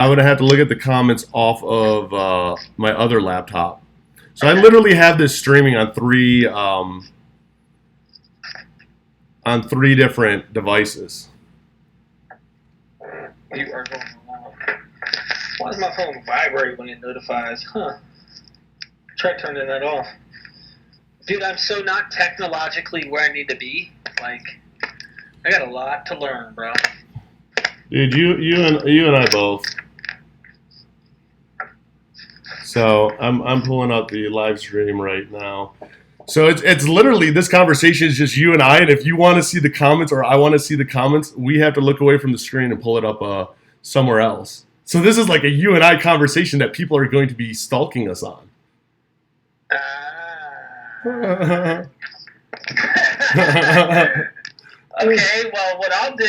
I would have to look at the comments off of my other laptop. So I literally have this streaming on three different devices. You are going along. Why does my phone vibrate when it notifies? Try turning that off. Dude, I'm so not technologically where I need to be. Like, I got a lot to learn, bro. Dude, you and I both. So I'm pulling up the live stream right now. So it's literally, this conversation is just you and I, and if you want to see the comments or I want to see the comments, we have to look away from the screen and pull it up somewhere else. So this is like a you and I conversation that people are going to be stalking us on. Okay, well, what I'll do,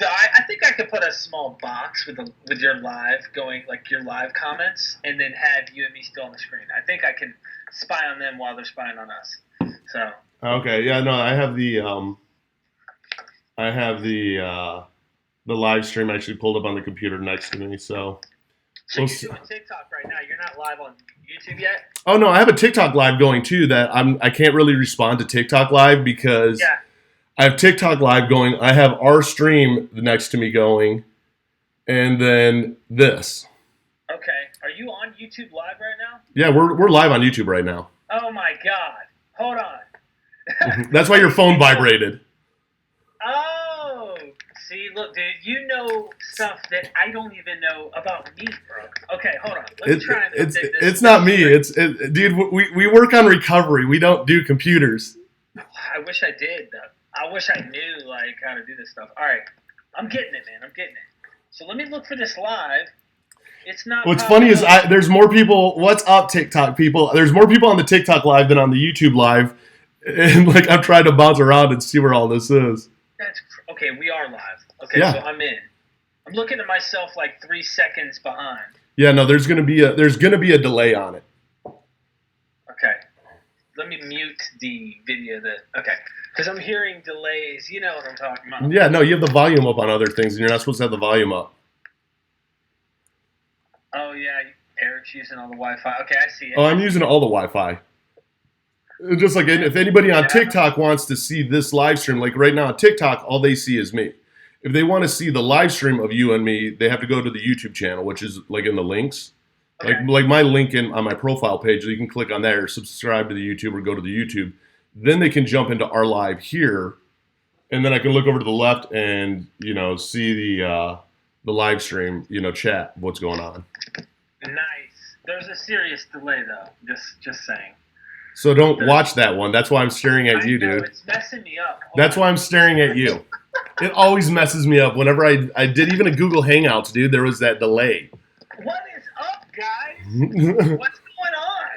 I think I could put a small box with your live going, like your live comments, and then have you and me still on the screen. I think I can spy on them while they're spying on us. So. Okay, yeah, no, I have the live stream actually pulled up on the computer next to me. So you're doing TikTok right now. You're not live on YouTube yet? Oh no, I have a TikTok live going too. That I can't really respond to TikTok live because. Yeah. I have TikTok live going. I have our stream next to me going, and then this. Okay, are you on YouTube live right now? Yeah, we're live on YouTube right now. Oh my God! Hold on. That's why your phone vibrated. Oh, see, look, dude, you know stuff that I don't even know about me, bro. Okay, hold on. Let me try and update this. It's not me. Dude. We work on recovery. We don't do computers. I wish I did though. I wish I knew, like, how to do this stuff. All right. I'm getting it, man. I'm getting it. So let me look for this live. It's not. What's funny is there's more people. What's up, TikTok people? There's more people on the TikTok live than on the YouTube live. And, like, I'm trying to bounce around and see where all this is. Okay, we are live. Okay, yeah. So I'm in. I'm looking at myself, like, 3 seconds behind. Yeah, no, there's gonna be a delay on it. Okay. Let me mute the video okay. Because I'm hearing delays. You know what I'm talking about. Yeah, no, you have the volume up on other things, and you're not supposed to have the volume up. Oh, yeah, Eric's using all the Wi-Fi. Okay, I see it. Oh, I'm using all the Wi-Fi. Just like if anybody on TikTok wants to see this live stream, like right now on TikTok, all they see is me. If they want to see the live stream of you and me, they have to go to the YouTube channel, which is like in the links. Okay. Like my link on my profile page, you can click on there, subscribe to the YouTube or go to the YouTube. Then they can jump into our live here, and then I can look over to the left and, you know, see the live stream, you know, chat what's going on. Nice. There's a serious delay though. Just saying. So don't watch that one. That's why I'm staring at you, dude. It's messing me up. That's why I'm staring at you. It always messes me up. Whenever I did even a Google Hangouts, dude, there was that delay. What is up, guys? What's going on?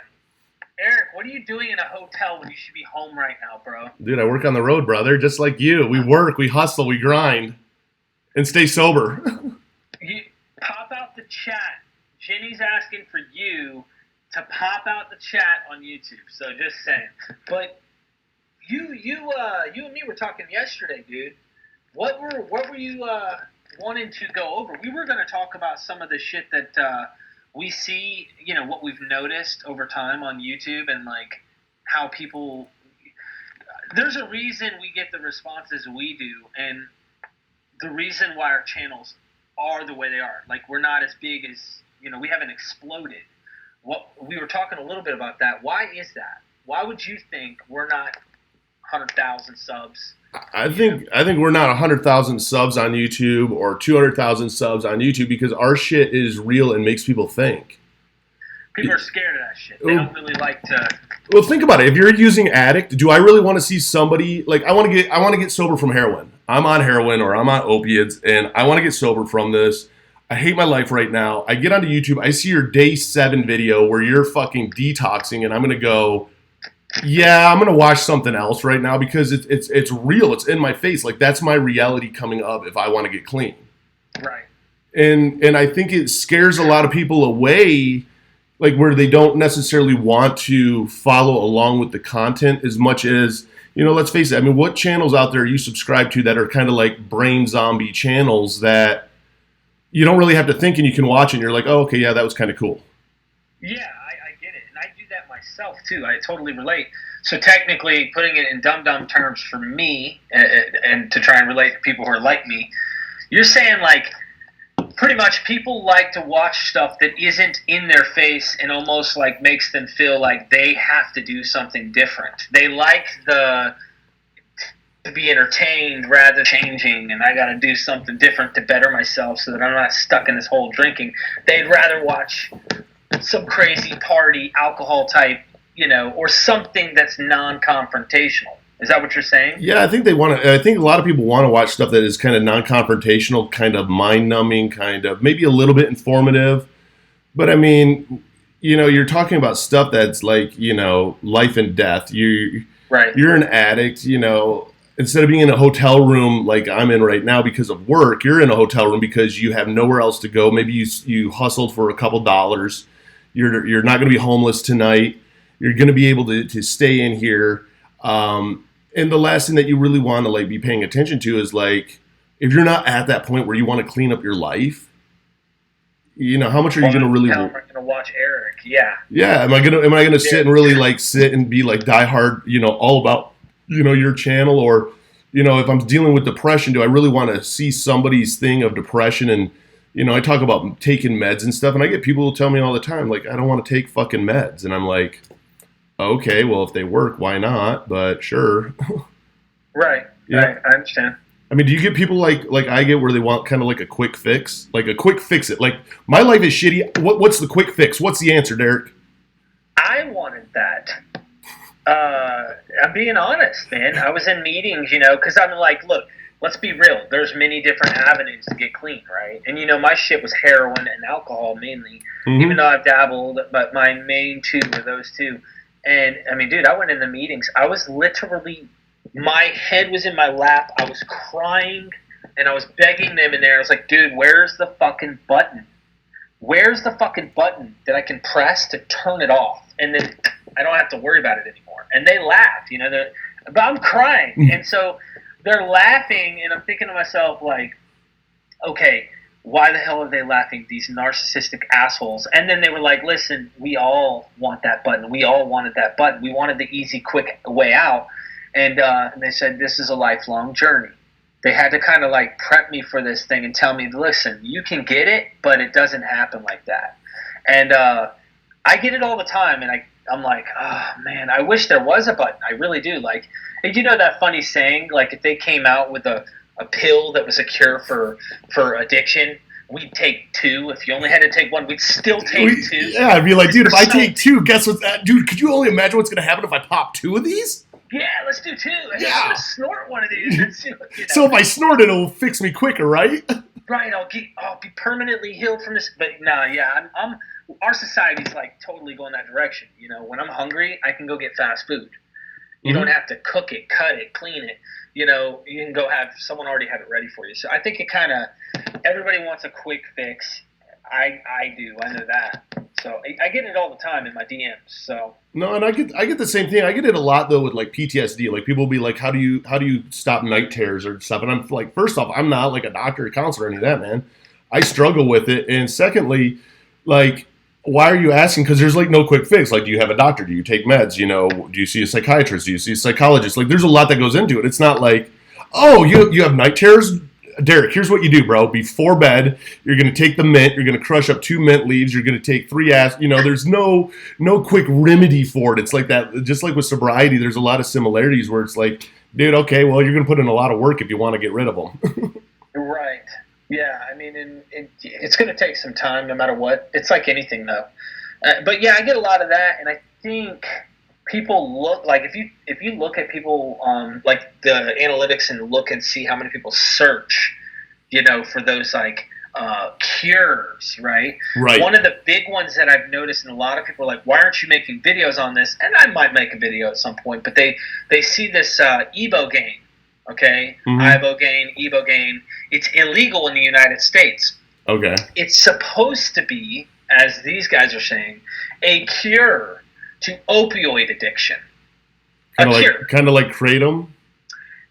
Eric, what are you doing in a hotel when you should be home right now, bro? Dude, I work on the road, brother, just like you. We work, we hustle, we grind, and stay sober. You pop out the chat. Jenny's asking for you to pop out the chat on YouTube. So just saying. But you and me were talking yesterday, dude. What were you wanting to go over? We were going to talk about some of the shit that we see, you know, what we've noticed over time on YouTube and, like, how people – there's a reason we get the responses we do, and the reason why our channels are the way they are. Like, we're not as big as – you know, we haven't exploded. We were talking a little bit about that. Why is that? Why would you think we're not 100,000 subs? I think we're not 100,000 subs on YouTube or 200,000 subs on YouTube because our shit is real and makes people think. People are scared of that shit. They don't really like to. Well, think about it. If you're using Addict, do I really want to see somebody like I want to get sober from heroin? I'm on heroin or I'm on opiates, and I want to get sober from this. I hate my life right now. I get onto YouTube. I see your day 7 video where you're fucking detoxing, and I'm gonna go. Yeah, I'm gonna watch something else right now because it's real. It's in my face. Like that's my reality coming up if I want to get clean. Right. And I think it scares a lot of people away, like where they don't necessarily want to follow along with the content as much as, you know, let's face it. I mean, what channels out there you subscribe to that are kind of like brain zombie channels that, you don't really have to think, and you can watch it and you're like, oh, okay, yeah, that was kind of cool. Yeah, I get it, and I do that myself too. I totally relate. So technically, putting it in dumb terms for me, and to try and relate to people who are like me, you're saying like pretty much people like to watch stuff that isn't in their face and almost like makes them feel like they have to do something different. They like to be entertained rather than changing, and I got to do something different to better myself so that I'm not stuck in this whole drinking. They'd rather watch some crazy party, alcohol type, or something that's non-confrontational. Is that what you're saying? Yeah, I think they want to. I think a lot of people want to watch stuff that is kind of non-confrontational, kind of mind-numbing, kind of maybe a little bit informative. But I mean, you're talking about stuff that's like, life and death. Right. You're an addict. Instead of being in a hotel room like I'm in right now because of work, you're in a hotel room because you have nowhere else to go. Maybe you hustled for a couple dollars. You're not going to be homeless tonight. You're going to be able to stay in here. And the last thing that you really want to like be paying attention to is like, if you're not at that point where you want to clean up your life, how much are you going to really? I'm going to watch Eric. Yeah. Yeah. Am I going to sit and really like sit and be like diehard, all about, your channel, or, if I'm dealing with depression, do I really want to see somebody's thing of depression? And, I talk about taking meds and stuff, and I get people who tell me all the time, like, I don't want to take fucking meds. And I'm like, okay, well, if they work, why not? But sure. Right. Yeah. Right. I understand. I mean, do you get people like I get where they want kind of like a quick fix? Like a quick fix it. Like, my life is shitty. What's the quick fix? What's the answer, Derek? I wanted that. I'm being honest, man. I was in meetings, because I'm like, look, let's be real. There's many different avenues to get clean, right? And, my shit was heroin and alcohol mainly, even though I've dabbled, but my main two were those two. And, I mean, dude, I went in the meetings. I was literally, my head was in my lap. I was crying, and I was begging them in there. I was like, dude, where's the fucking button? Where's the fucking button that I can press to turn it off? And then I don't have to worry about it anymore. And they laugh, but I'm crying. And so they're laughing, and I'm thinking to myself, like, okay, why the hell are they laughing, these narcissistic assholes? And then they were like, listen, we all want that button. We all wanted that button. We wanted the easy, quick way out. And they said, this is a lifelong journey. They had to kind of like prep me for this thing and tell me, listen, you can get it, but it doesn't happen like that. And I get it all the time, and I'm like, oh, man, I wish there was a button. I really do. Like, that funny saying, like if they came out with a pill that was a cure for addiction, we'd take two. If you only had to take one, we'd still take two. Yeah, I'd be like, dude, if I take two, guess what's that? Dude, could you only imagine what's going to happen if I pop two of these? Yeah, let's do two. Yeah. I'm going to snort one of these. So if I snort it, it'll fix me quicker, right? Right, I'll be permanently healed from this. But no, yeah, our society's like totally going that direction. When I'm hungry, I can go get fast food. You don't have to cook it, cut it, clean it. You can go have someone already have it ready for you. So I think it kind of, everybody wants a quick fix. I do. I know that. So I get it all the time in my DMs. So no, and I get the same thing. I get it a lot though with like PTSD. Like people will be like, how do you stop night terrors or stuff? And I'm like, first off, I'm not like a doctor or counselor or any of that, man. I struggle with it. And secondly, like, why are you asking? Because there's like no quick fix. Like, do you have a doctor? Do you take meds? Do you see a psychiatrist? Do you see a psychologist? Like, there's a lot that goes into it. It's not like, oh, you have night terrors? Derek, here's what you do, bro. Before bed, you're going to take the mint. You're going to crush up 2 mint leaves. You're going to take 3 there's no quick remedy for it. It's like that. Just like with sobriety, there's a lot of similarities where it's like, dude, okay, well, you're going to put in a lot of work if you want to get rid of them. Right. Yeah, I mean, it's going to take some time no matter what. It's like anything, though. But, yeah, I get a lot of that, and I think people look like if you look at people like the analytics and look and see how many people search, for those like cures, right? Right. One of the big ones that I've noticed, and a lot of people are like, why aren't you making videos on this? And I might make a video at some point, but they see this Ibogaine, okay? Ibogaine. It's illegal in the United States. Okay. It's supposed to be, as these guys are saying, a cure to opioid addiction. Kind of like Kratom?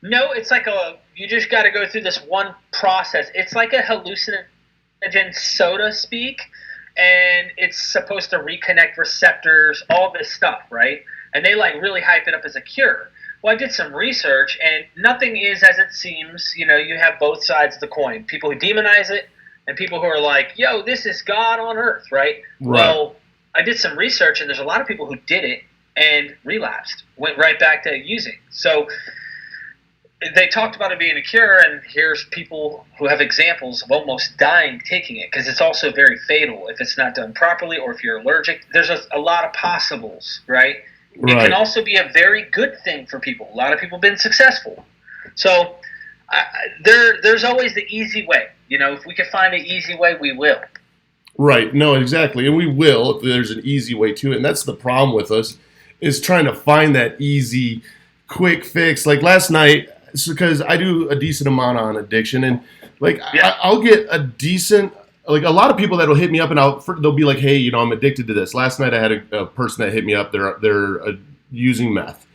No, it's like you just got to go through this one process. It's like a collagen, so to speak, and it's supposed to reconnect receptors, all this stuff, right? And they like really hype it up as a cure. Well, I did some research, and nothing is as it seems. You know, you have both sides of the coin. People who demonize it, and people who are like, "Yo, this is God on earth," right? Well, I did some research, and there's a lot of people who did it and relapsed, went right back to using. So they talked about it being a cure, and here's people who have examples of almost dying taking it, because it's also very fatal if it's not done properly or if you're allergic. There's a lot of possibles, right? It can also be a very good thing for people. A lot of people have been successful. So there's always the easy way. You know, if we can find an easy way, we will. Right. No, exactly. And we will if there's an easy way to it. And that's the problem with us, is trying to find that easy, quick fix. Like last night, because I do a decent amount on addiction, and like I'll get a decent, like a lot of people that'll hit me up, and they'll be like, "Hey, you know, I'm addicted to this." Last night I had a person that hit me up. They're using meth.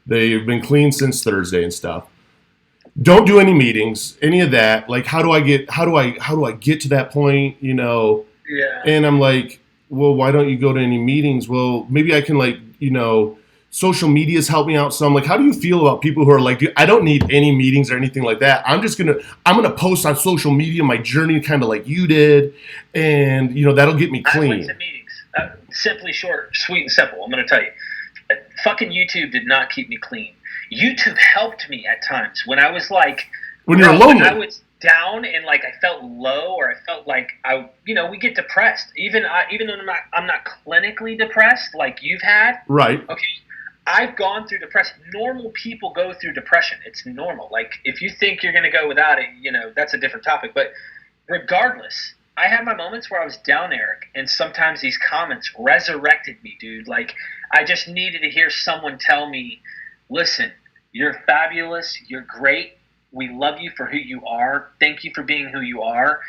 They've been clean since Thursday and stuff. Don't do any meetings, any of that. Like, how do I get to that point? You know. Yeah. And I'm like, well, why don't you go to any meetings? Well, maybe I can, like, you know, social media's helped me out some. Like, how do you feel about people who are like, dude, I don't need any meetings or anything like that. I'm gonna post on social media my journey, kind of like you did, and you know that'll get me clean. I went to meetings. Simply short, sweet, and simple. I'm gonna tell you, fucking YouTube did not keep me clean. YouTube helped me at times when I was like, when you're lonely. When I was down and like I felt low, or I felt like we get depressed. Even though I'm not clinically depressed like you've had. Right. Okay. I've gone through depression. Normal people go through depression. It's normal. Like, if you think you're going to go without it, you know, that's a different topic. But regardless, I had my moments where I was down, Eric, and sometimes these comments resurrected me, dude. Like, I just needed to hear someone tell me, listen, you're fabulous. You're great. We love you for who you are. Thank you for being who you are.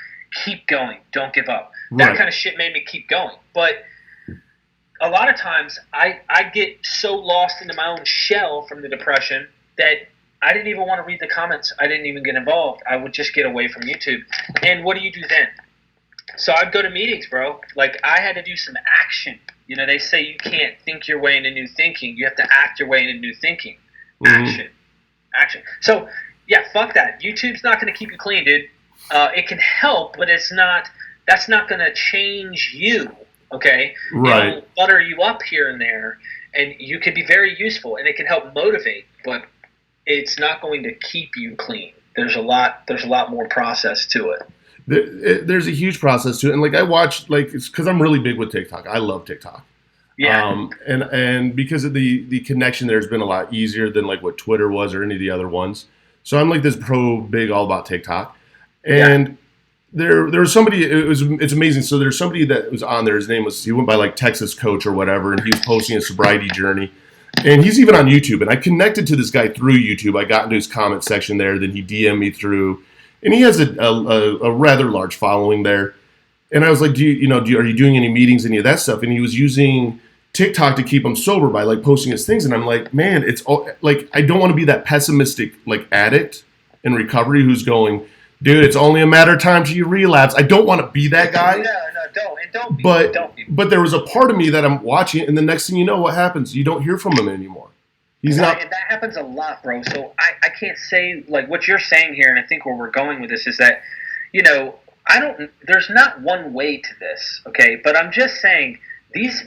Keep going. Don't give up. Right. That kind of shit made me keep going. But a lot of times I get so lost into my own shell from the depression that I didn't even want to read the comments. I didn't even get involved. I would just get away from YouTube. And what do you do then? So I'd go to meetings, bro. Like, I had to do some action. You know, they say you can't think your way into new thinking. You have to act your way into new thinking. Mm-hmm. Action. So, yeah, fuck that. YouTube's not going to keep you clean, dude. It can help, but that's not going to change you. Okay, right. It'll butter you up here and there, and you can be very useful, and it can help motivate, but it's not going to keep you clean. There's a lot more process to it. There's a huge process to it, and like I watch, like, it's because I'm really big with TikTok. I love TikTok. Yeah. And because of the connection, there's been a lot easier than like what Twitter was or any of the other ones. So I'm like this big all about TikTok, and there was somebody. It's amazing. So there's somebody that was on there. His name he went by like Texas Coach or whatever, and he was posting a sobriety journey. And he's even on YouTube. And I connected to this guy through YouTube. I got into his comment section there. Then he DM'd me through, and he has a rather large following there. And I was like, are you doing any meetings, any of that stuff? And he was using TikTok to keep him sober by like posting his things. And I'm like, man, it's all like, I don't want to be that pessimistic like addict in recovery who's going, dude, it's only a matter of time till you relapse. I don't want to be that guy. No, don't. And don't be. But there was a part of me that I'm watching it, and the next thing you know, what happens? You don't hear from him anymore. He's not. And that happens a lot, bro. So I can't say, like, what you're saying here, and I think where we're going with this is that, there's not one way to this, okay? But I'm just saying, these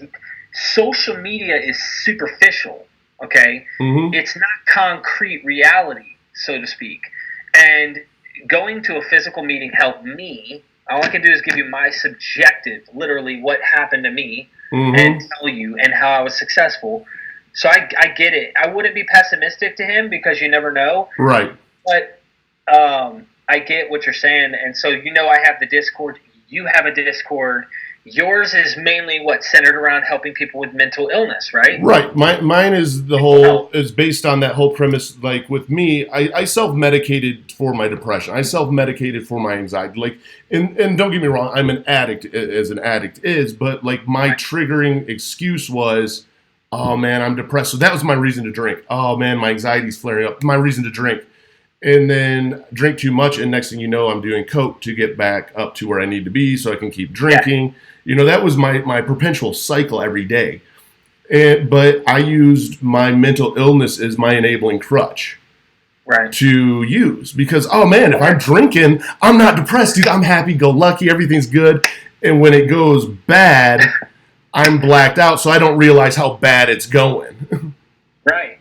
social media is superficial, okay? Mm-hmm. It's not concrete reality, so to speak. And going to a physical meeting helped me. All I can do is give you my subjective, literally what happened to me, and tell you and how I was successful. So I get it. I wouldn't be pessimistic to him because you never know. Right. But I get what you're saying. And so, I have the Discord. You have a Discord. Yours is mainly centered around helping people with mental illness, right? Right. Mine is is based on that whole premise. Like with me, I self-medicated for my depression. I self-medicated for my anxiety. Like, and don't get me wrong, I'm an addict as an addict is, but like my triggering excuse was, oh man, I'm depressed. So that was my reason to drink. Oh man, my anxiety's flaring up. My reason to drink. and then drink too much, and next thing you know, I'm doing coke to get back up to where I need to be so I can keep drinking. That was my perpetual cycle every day. But I used my mental illness as my enabling crutch Right. to use, because, oh man, if I'm drinking, I'm not depressed, dude. I'm happy go lucky, everything's good. And when it goes bad, I'm blacked out, so I don't realize how bad it's going. Right.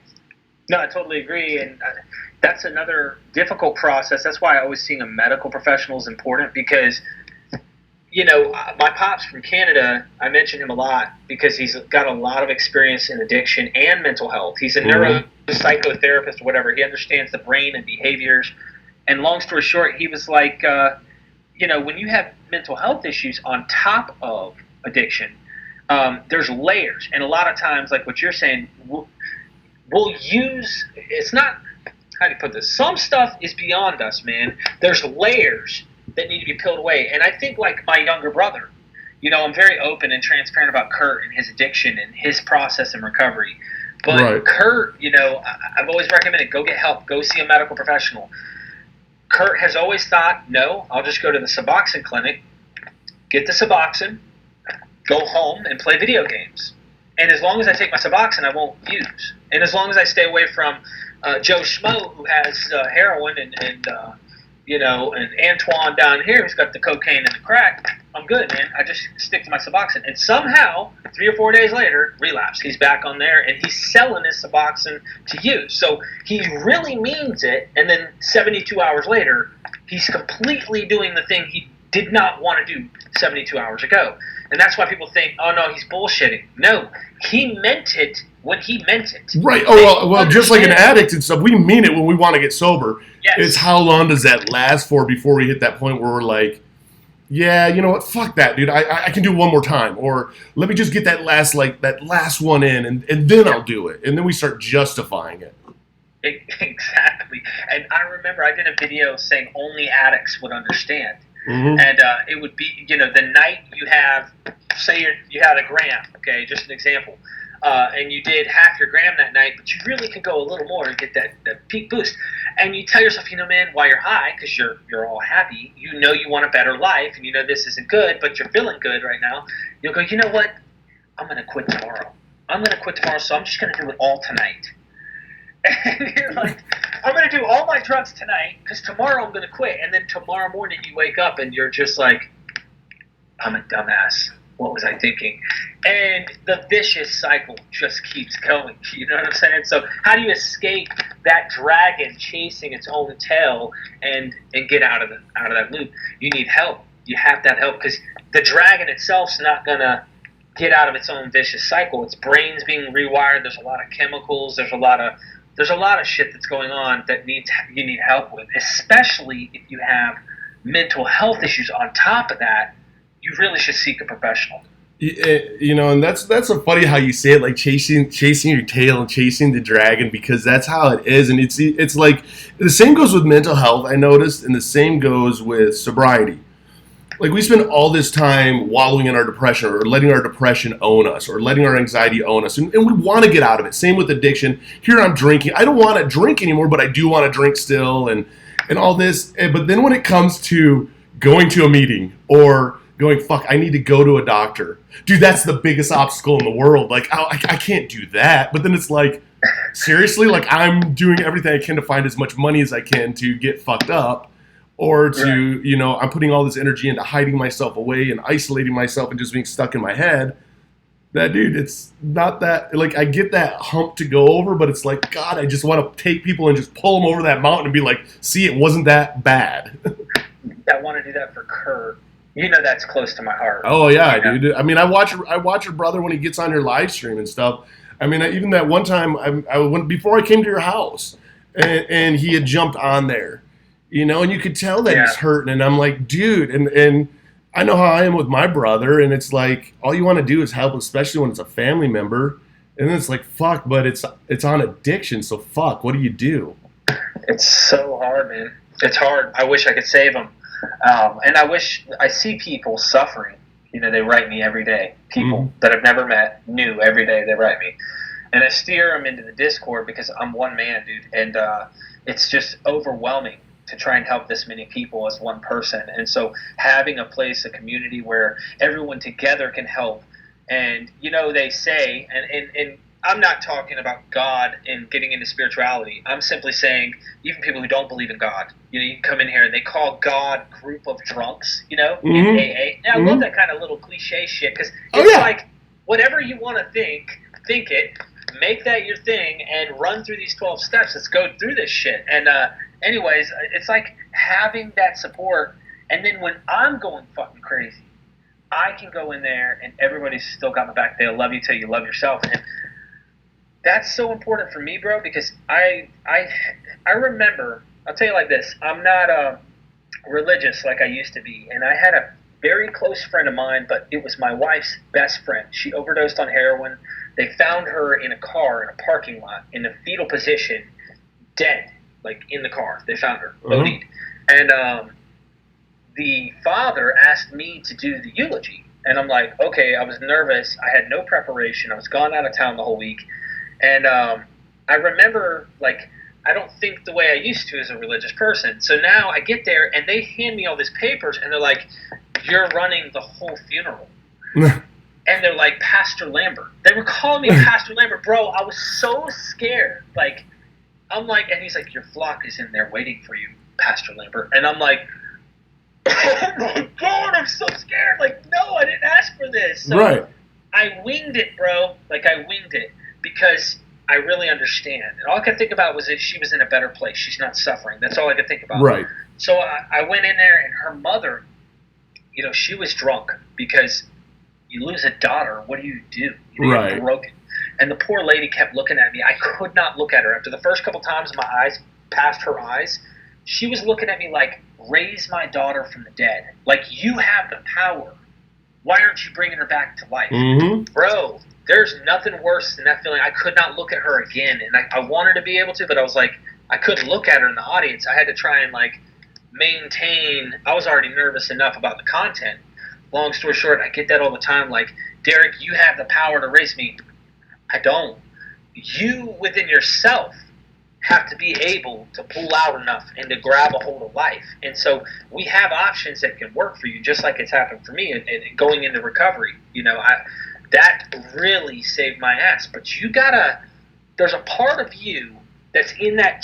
No, I totally agree, and that's another difficult process. That's why I always seeing a medical professional is important, because my pop's from Canada. I mention him a lot because he's got a lot of experience in addiction and mental health. He's a neuropsychotherapist or whatever. He understands the brain and behaviors. And long story short, he was like, when you have mental health issues on top of addiction, there's layers. And a lot of times, like what you're saying, we'll use, it's not, how do you put this? Some stuff is beyond us, man. There's layers that need to be peeled away. And I think, like my younger brother, I'm very open and transparent about Kurt and his addiction and his process and recovery. But right. Kurt, I've always recommended go get help, go see a medical professional. Kurt has always thought, no, I'll just go to the Suboxone clinic, get the Suboxone, go home and play video games. And as long as I take my Suboxone, I won't use. And as long as I stay away from Joe Schmo, who has heroin, and Antoine down here, who's got the cocaine and the crack, I'm good, man. I just stick to my Suboxone. And somehow, 3 or 4 days later, relapse. He's back on there, and he's selling his Suboxone to use. So he really means it, and then 72 hours later, he's completely doing the thing he did not want to do 72 hours ago. And that's why people think, oh, no, he's bullshitting. No, he meant it when he meant it. Right. Oh, well, just like an addict and stuff, we mean it when we want to get sober. Yes. It's how long does that last for before we hit that point where we're like, yeah, you know what, fuck that, dude. I can do one more time. Or let me just get that last one in, and then I'll do it. And then we start justifying it. Exactly. And I remember I did a video saying only addicts would understand. Mm-hmm. And it would be, the night you have, say you had a gram, okay, just an example, and you did half your gram that night, but you really could go a little more and get that peak boost. And you tell yourself, man, while you're high, because you're all happy, you want a better life, and this isn't good, but you're feeling good right now. You'll go, you know what? I'm going to quit tomorrow. So I'm just going to do it all tonight. And you're like, I'm going to do all my drugs tonight because tomorrow I'm going to quit. And then tomorrow morning you wake up and you're just like, I'm a dumbass. What was I thinking? And the vicious cycle just keeps going. You know what I'm saying? So how do you escape that dragon chasing its own tail and get out of that loop? You need help. You have that help, because the dragon itself's not going to get out of its own vicious cycle. Its brain's being rewired. There's a lot of chemicals. There's a lot of shit that's going on that you need help with, especially if you have mental health issues on top of that. You really should seek a professional. And that's a funny how you say it, like chasing your tail and chasing the dragon, because that's how it is. And it's like the same goes with mental health, I noticed, and the same goes with sobriety. Like, we spend all this time wallowing in our depression, or letting our depression own us, or letting our anxiety own us. And we want to get out of it. Same with addiction. Here I'm drinking. I don't want to drink anymore, but I do want to drink still, and all this. But then when it comes to going to a meeting or going, fuck, I need to go to a doctor. Dude, that's the biggest obstacle in the world. Like, I can't do that. But then it's like, seriously? Like, I'm doing everything I can to find as much money as I can to get fucked up. Or to, I'm putting all this energy into hiding myself away and isolating myself and just being stuck in my head. That, dude, it's not that, like, I get that hump to go over, but it's like, God, I just want to take people and just pull them over that mountain and be like, see, it wasn't that bad. I want to do that for Kurt. That's close to my heart. Oh, yeah, dude. I mean, I watch your brother when he gets on your live stream and stuff. I mean, even that one time, I went before I came to your house, and he had jumped on there. And you could tell that he's hurting, and I'm like, dude, and I know how I am with my brother, and it's like, all you want to do is help, especially when it's a family member, and then it's like, fuck, but it's on addiction, so fuck, what do you do? It's so hard, man. It's hard. I wish I could save them, and I see people suffering. They write me every day. People that I've never met, new every day, they write me, and I steer them into the Discord because I'm one man, dude, and it's just overwhelming to try and help this many people as one person. And so having a place, a community where everyone together can help. And, they say, and I'm not talking about God and getting into spirituality. I'm simply saying even people who don't believe in God, you can come in here and they call God group of drunks, in AA. And I love that kind of little cliche shit because it's like whatever you want to think it, make that your thing and run through these 12 steps. Let's go through this shit. And anyways, it's like having that support. And then when I'm going fucking crazy, I can go in there and everybody's still got my back. They'll love you till you love yourself. And that's so important for me, bro, because I remember, I'll tell you like this, I'm not religious like I used to be. And I had a very close friend of mine, but it was my wife's best friend. She overdosed on heroin. They found her in a car in a parking lot in a fetal position, dead, like in the car. They found her, OD'd. And the father asked me to do the eulogy. And I'm like, okay, I was nervous. I had no preparation. I was gone out of town the whole week. And I remember, like, I don't think the way I used to as a religious person. So now I get there, and they hand me all these papers, and they're like, you're running the whole funeral. And they're like, Pastor Lambert. They were calling me Pastor Lambert. Bro, I was so scared. Like, I'm like, and he's like, your flock is in there waiting for you, Pastor Lambert. And I'm like, oh my God, I'm so scared. Like, no, I didn't ask for this. So right. I winged it, bro. Like, I winged it because I really understand. And all I could think about was that she was in a better place. She's not suffering. That's all I could think about. Right. So I went in there, and her mother, she was drunk because you lose a daughter. What do? You're broken. And the poor lady kept looking at me. I could not look at her. After the first couple times my eyes passed her eyes, she was looking at me like, raise my daughter from the dead. Like, you have the power. Why aren't you bringing her back to life? Bro, there's nothing worse than that feeling. I could not look at her again. And I wanted to be able to, but I was like, I couldn't look at her in the audience. I had to try and, like, maintain. I was already nervous enough about the content. Long story short, I get that all the time. Like, Derek, you have the power to raise me. I don't. You, within yourself, have to be able to pull out enough and to grab a hold of life. And so we have options that can work for you, just like it's happened for me and going into recovery. That really saved my ass. But there's a part of you that's in that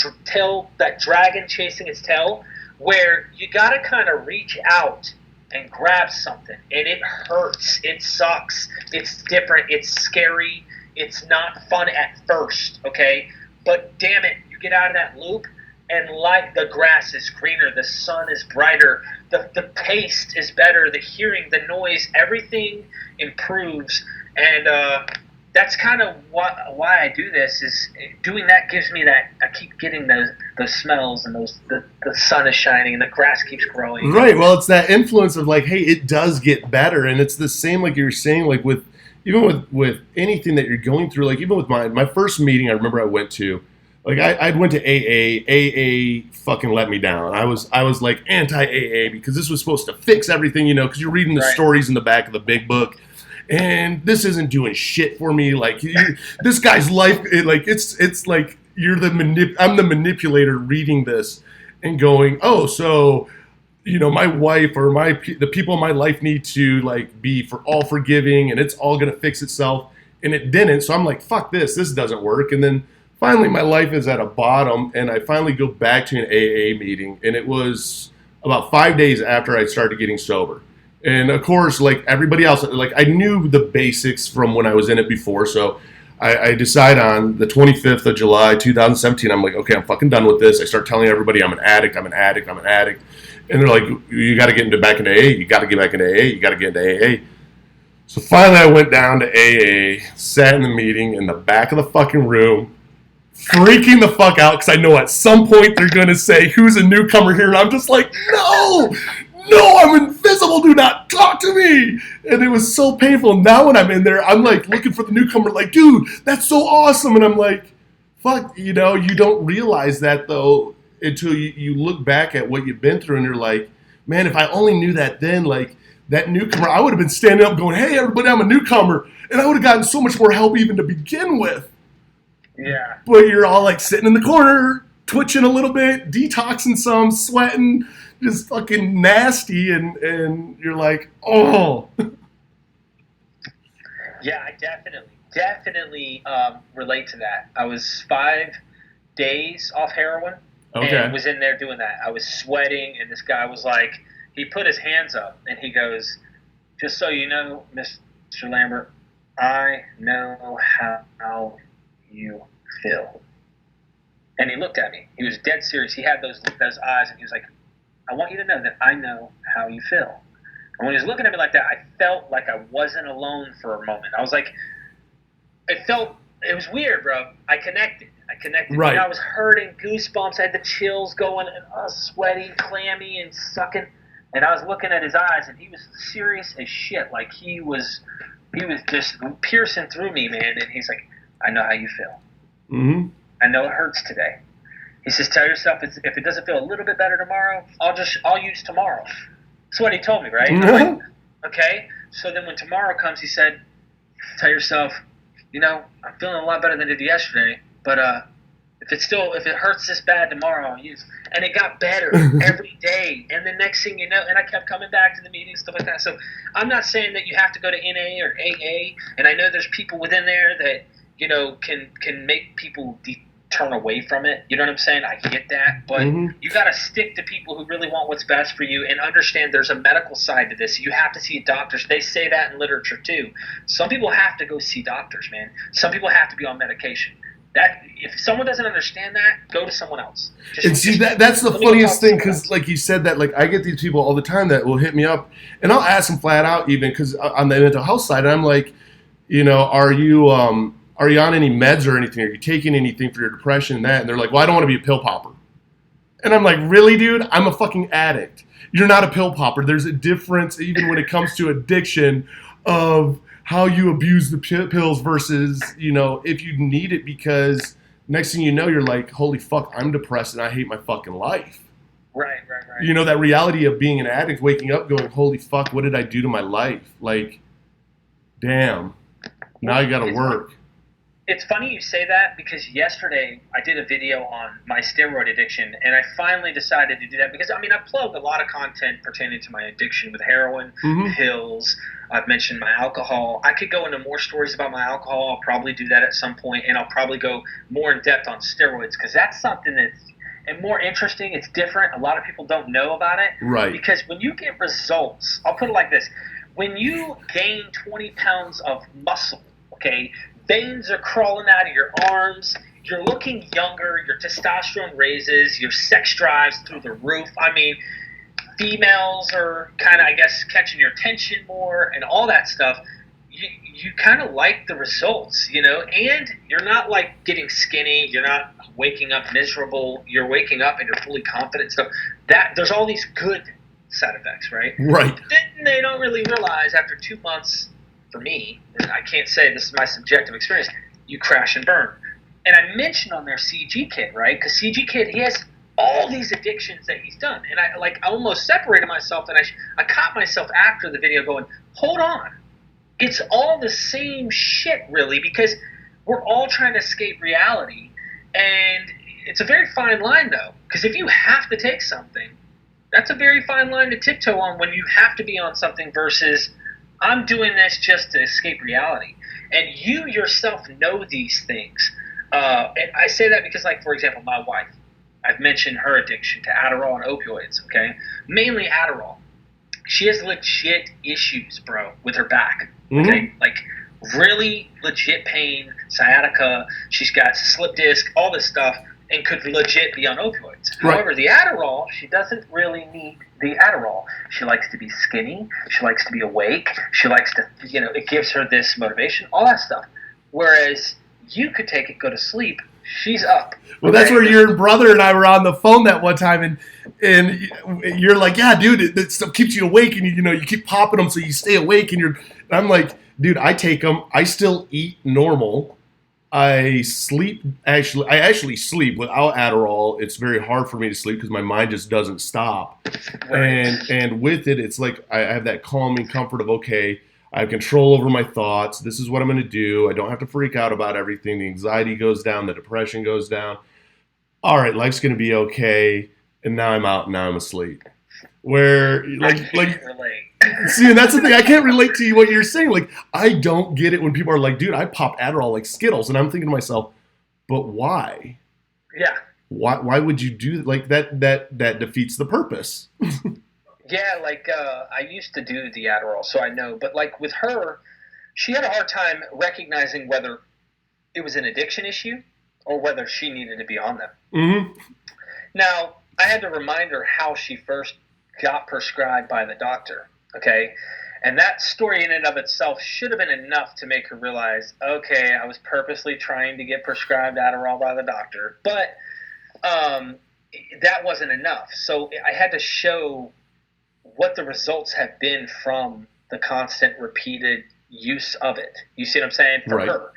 that dragon chasing its tail, where you gotta kind of reach out and grab something. And it hurts. It sucks. It's different. It's scary. It's not fun at first, okay? But damn it, you get out of that loop, and the grass is greener, the sun is brighter, the taste is better, the hearing, the noise, everything improves. And that's kind of why I do this. Is doing that gives me that. I keep getting those smells, and the sun is shining, and the grass keeps growing. Right. Well, it's that influence of like, hey, it does get better, and it's the same like you were saying, like with anything that you're going through. Like even with my first meeting, I remember I went to. Like I went to AA. AA fucking let me down. I was like anti-AA because this was supposed to fix everything, because you're reading the stories in the back of the big book, and this isn't doing shit for me. Like this guy's life, it's like I'm the manipulator reading this and going, oh, so my wife or the people in my life need to like be all forgiving, and it's all gonna fix itself, and it didn't. So I'm like, fuck this doesn't work, and then. Finally, my life is at a bottom, and I finally go back to an AA meeting, and it was about 5 days after I started getting sober. And of course, like everybody else, like I knew the basics from when I was in it before, so I decide on the 25th of July, 2017, I'm like, okay, I'm fucking done with this. I start telling everybody I'm an addict. And they're like, you got to get back into AA, you got to get back into AA, you got to get into AA. So finally, I went down to AA, sat in the meeting in the back of the fucking room, freaking the fuck out because I know at some point they're going to say, who's a newcomer here? And I'm just like, no, I'm invisible. Do not talk to me. And it was so painful. Now when I'm in there, I'm like looking for the newcomer like, dude, that's so awesome. And I'm like, fuck, you don't realize that though until you look back at what you've been through and you're like, man, if I only knew that then, like that newcomer, I would have been standing up going, hey, everybody, I'm a newcomer. And I would have gotten so much more help even to begin with. Yeah. But you're all like sitting in the corner twitching a little bit, detoxing some, sweating, just fucking nasty, and you're like, oh. Yeah, I definitely relate to that. I was 5 days off heroin and was in there doing that. I was sweating, and this guy was like, he put his hands up, and he goes, just so you know, Mr. Lambert, I know how you feel. And he looked at me. He was dead serious. He had those eyes, and he was like, I want you to know that I know how you feel. And when he was looking at me like that, I felt like I wasn't alone for a moment. I was like, it was weird, bro. I connected. Right. I was hurting, goosebumps. I had the chills going, and I was sweaty, clammy, and sucking. And I was looking at his eyes, and he was serious as shit. Like he was just piercing through me, man. And he's like, I know how you feel. Mm-hmm. I know it hurts today. He says, tell yourself if it doesn't feel a little bit better tomorrow, I'll use tomorrow. That's what he told me, right? Mm-hmm. I'm like, okay. So then when tomorrow comes, he said, tell yourself, I'm feeling a lot better than I did yesterday, but if it hurts this bad tomorrow, I'll use. And it got better every day. And the next thing you know, and I kept coming back to the meetings, stuff like that. So I'm not saying that you have to go to NA or AA. And I know there's people within there that, can make people turn away from it. You know what I'm saying? I get that. But you got to stick to people who really want what's best for you and understand there's a medical side to this. You have to see doctors. They say that in literature too. Some people have to go see doctors, man. Some people have to be on medication. That if someone doesn't understand that, go to someone else. That's the funniest thing, because like you said that, like I get these people all the time that will hit me up, and I'll ask them flat out, even because on the mental health side, I'm like, are you on any meds or anything? Are you taking anything for your depression and that? And they're like, well, I don't want to be a pill popper. And I'm like, really, dude? I'm a fucking addict. You're not a pill popper. There's a difference, even when it comes to addiction, of how you abuse the pills versus, if you need it, because next thing you know, you're like, holy fuck, I'm depressed and I hate my fucking life. Right. That reality of being an addict, waking up going, holy fuck, what did I do to my life? Like, damn, now I gotta work. It's funny you say that, because yesterday I did a video on my steroid addiction, and I finally decided to do that because, I plugged a lot of content pertaining to my addiction with heroin, pills. I've mentioned my alcohol. I could go into more stories about my alcohol. I'll probably do that at some point, and I'll probably go more in depth on steroids, because that's something that's more interesting. It's different. A lot of people don't know about it. Right. Because when you get results, I'll put it like this. When you gain 20 pounds of muscle, okay, veins are crawling out of your arms, you're looking younger, your testosterone raises, your sex drive's through the roof. Females are kind of, I guess, catching your attention more and all that stuff. You kind of like the results, and you're not like getting skinny. You're not waking up miserable. You're waking up and you're fully confident. So there's all these good side effects, right? Right. But then they don't really realize after 2 months, for me, and I can't say this is my subjective experience, you crash and burn. And I mentioned on their CG Kid, right? Because CG Kid, he has all these addictions that he's done. And I almost separated myself, and I caught myself after the video going, hold on. It's all the same shit, really, because we're all trying to escape reality. And it's a very fine line, though, because if you have to take something, that's a very fine line to tiptoe on when you have to be on something versus I'm doing this just to escape reality. And you yourself know these things. And I say that because, like, for example, my wife, I've mentioned her addiction to Adderall and opioids, okay? Mainly Adderall. She has legit issues, bro, with her back, okay? Like, really legit pain, sciatica. She's got slip disc, all this stuff, and could legit be on opioids. Right. However, the Adderall, she doesn't really need the Adderall. She likes to be skinny. She likes to be awake. She likes to, it gives her this motivation, all that stuff. Whereas you could take it, go to sleep. She's up. Well, that's where your brother and I were on the phone that one time, and you're like, yeah, dude, that stuff keeps you awake, and you keep popping them so you stay awake, and I'm like, dude, I take them. I still eat normal. I sleep. I actually sleep without Adderall. It's very hard for me to sleep because my mind just doesn't stop. Right. And with it, it's like I have that calming comfort of, okay, I have control over my thoughts. This is what I'm going to do. I don't have to freak out about everything. The anxiety goes down. The depression goes down. all right, life's gonna be okay, and now I'm out, and now I'm asleep. Where I like can't relate. see, and that's the thing. I can't relate to you what you're saying. Like, I don't get it when people are like, dude, I pop Adderall like Skittles, and I'm thinking to myself, but why? Yeah. Why would you do like that? That defeats the purpose. Yeah, like I used to do the Adderall, so I know. But like with her, she had a hard time recognizing whether it was an addiction issue or whether she needed to be on them. Mm-hmm. Now, I had to remind her how she first got prescribed by the doctor, okay? And that story in and of itself should have been enough to make her realize, okay, I was purposely trying to get prescribed Adderall by the doctor. But um, that wasn't enough. So I had to show what the results have been from the constant, repeated use of it. You see what I'm saying? For Right. her.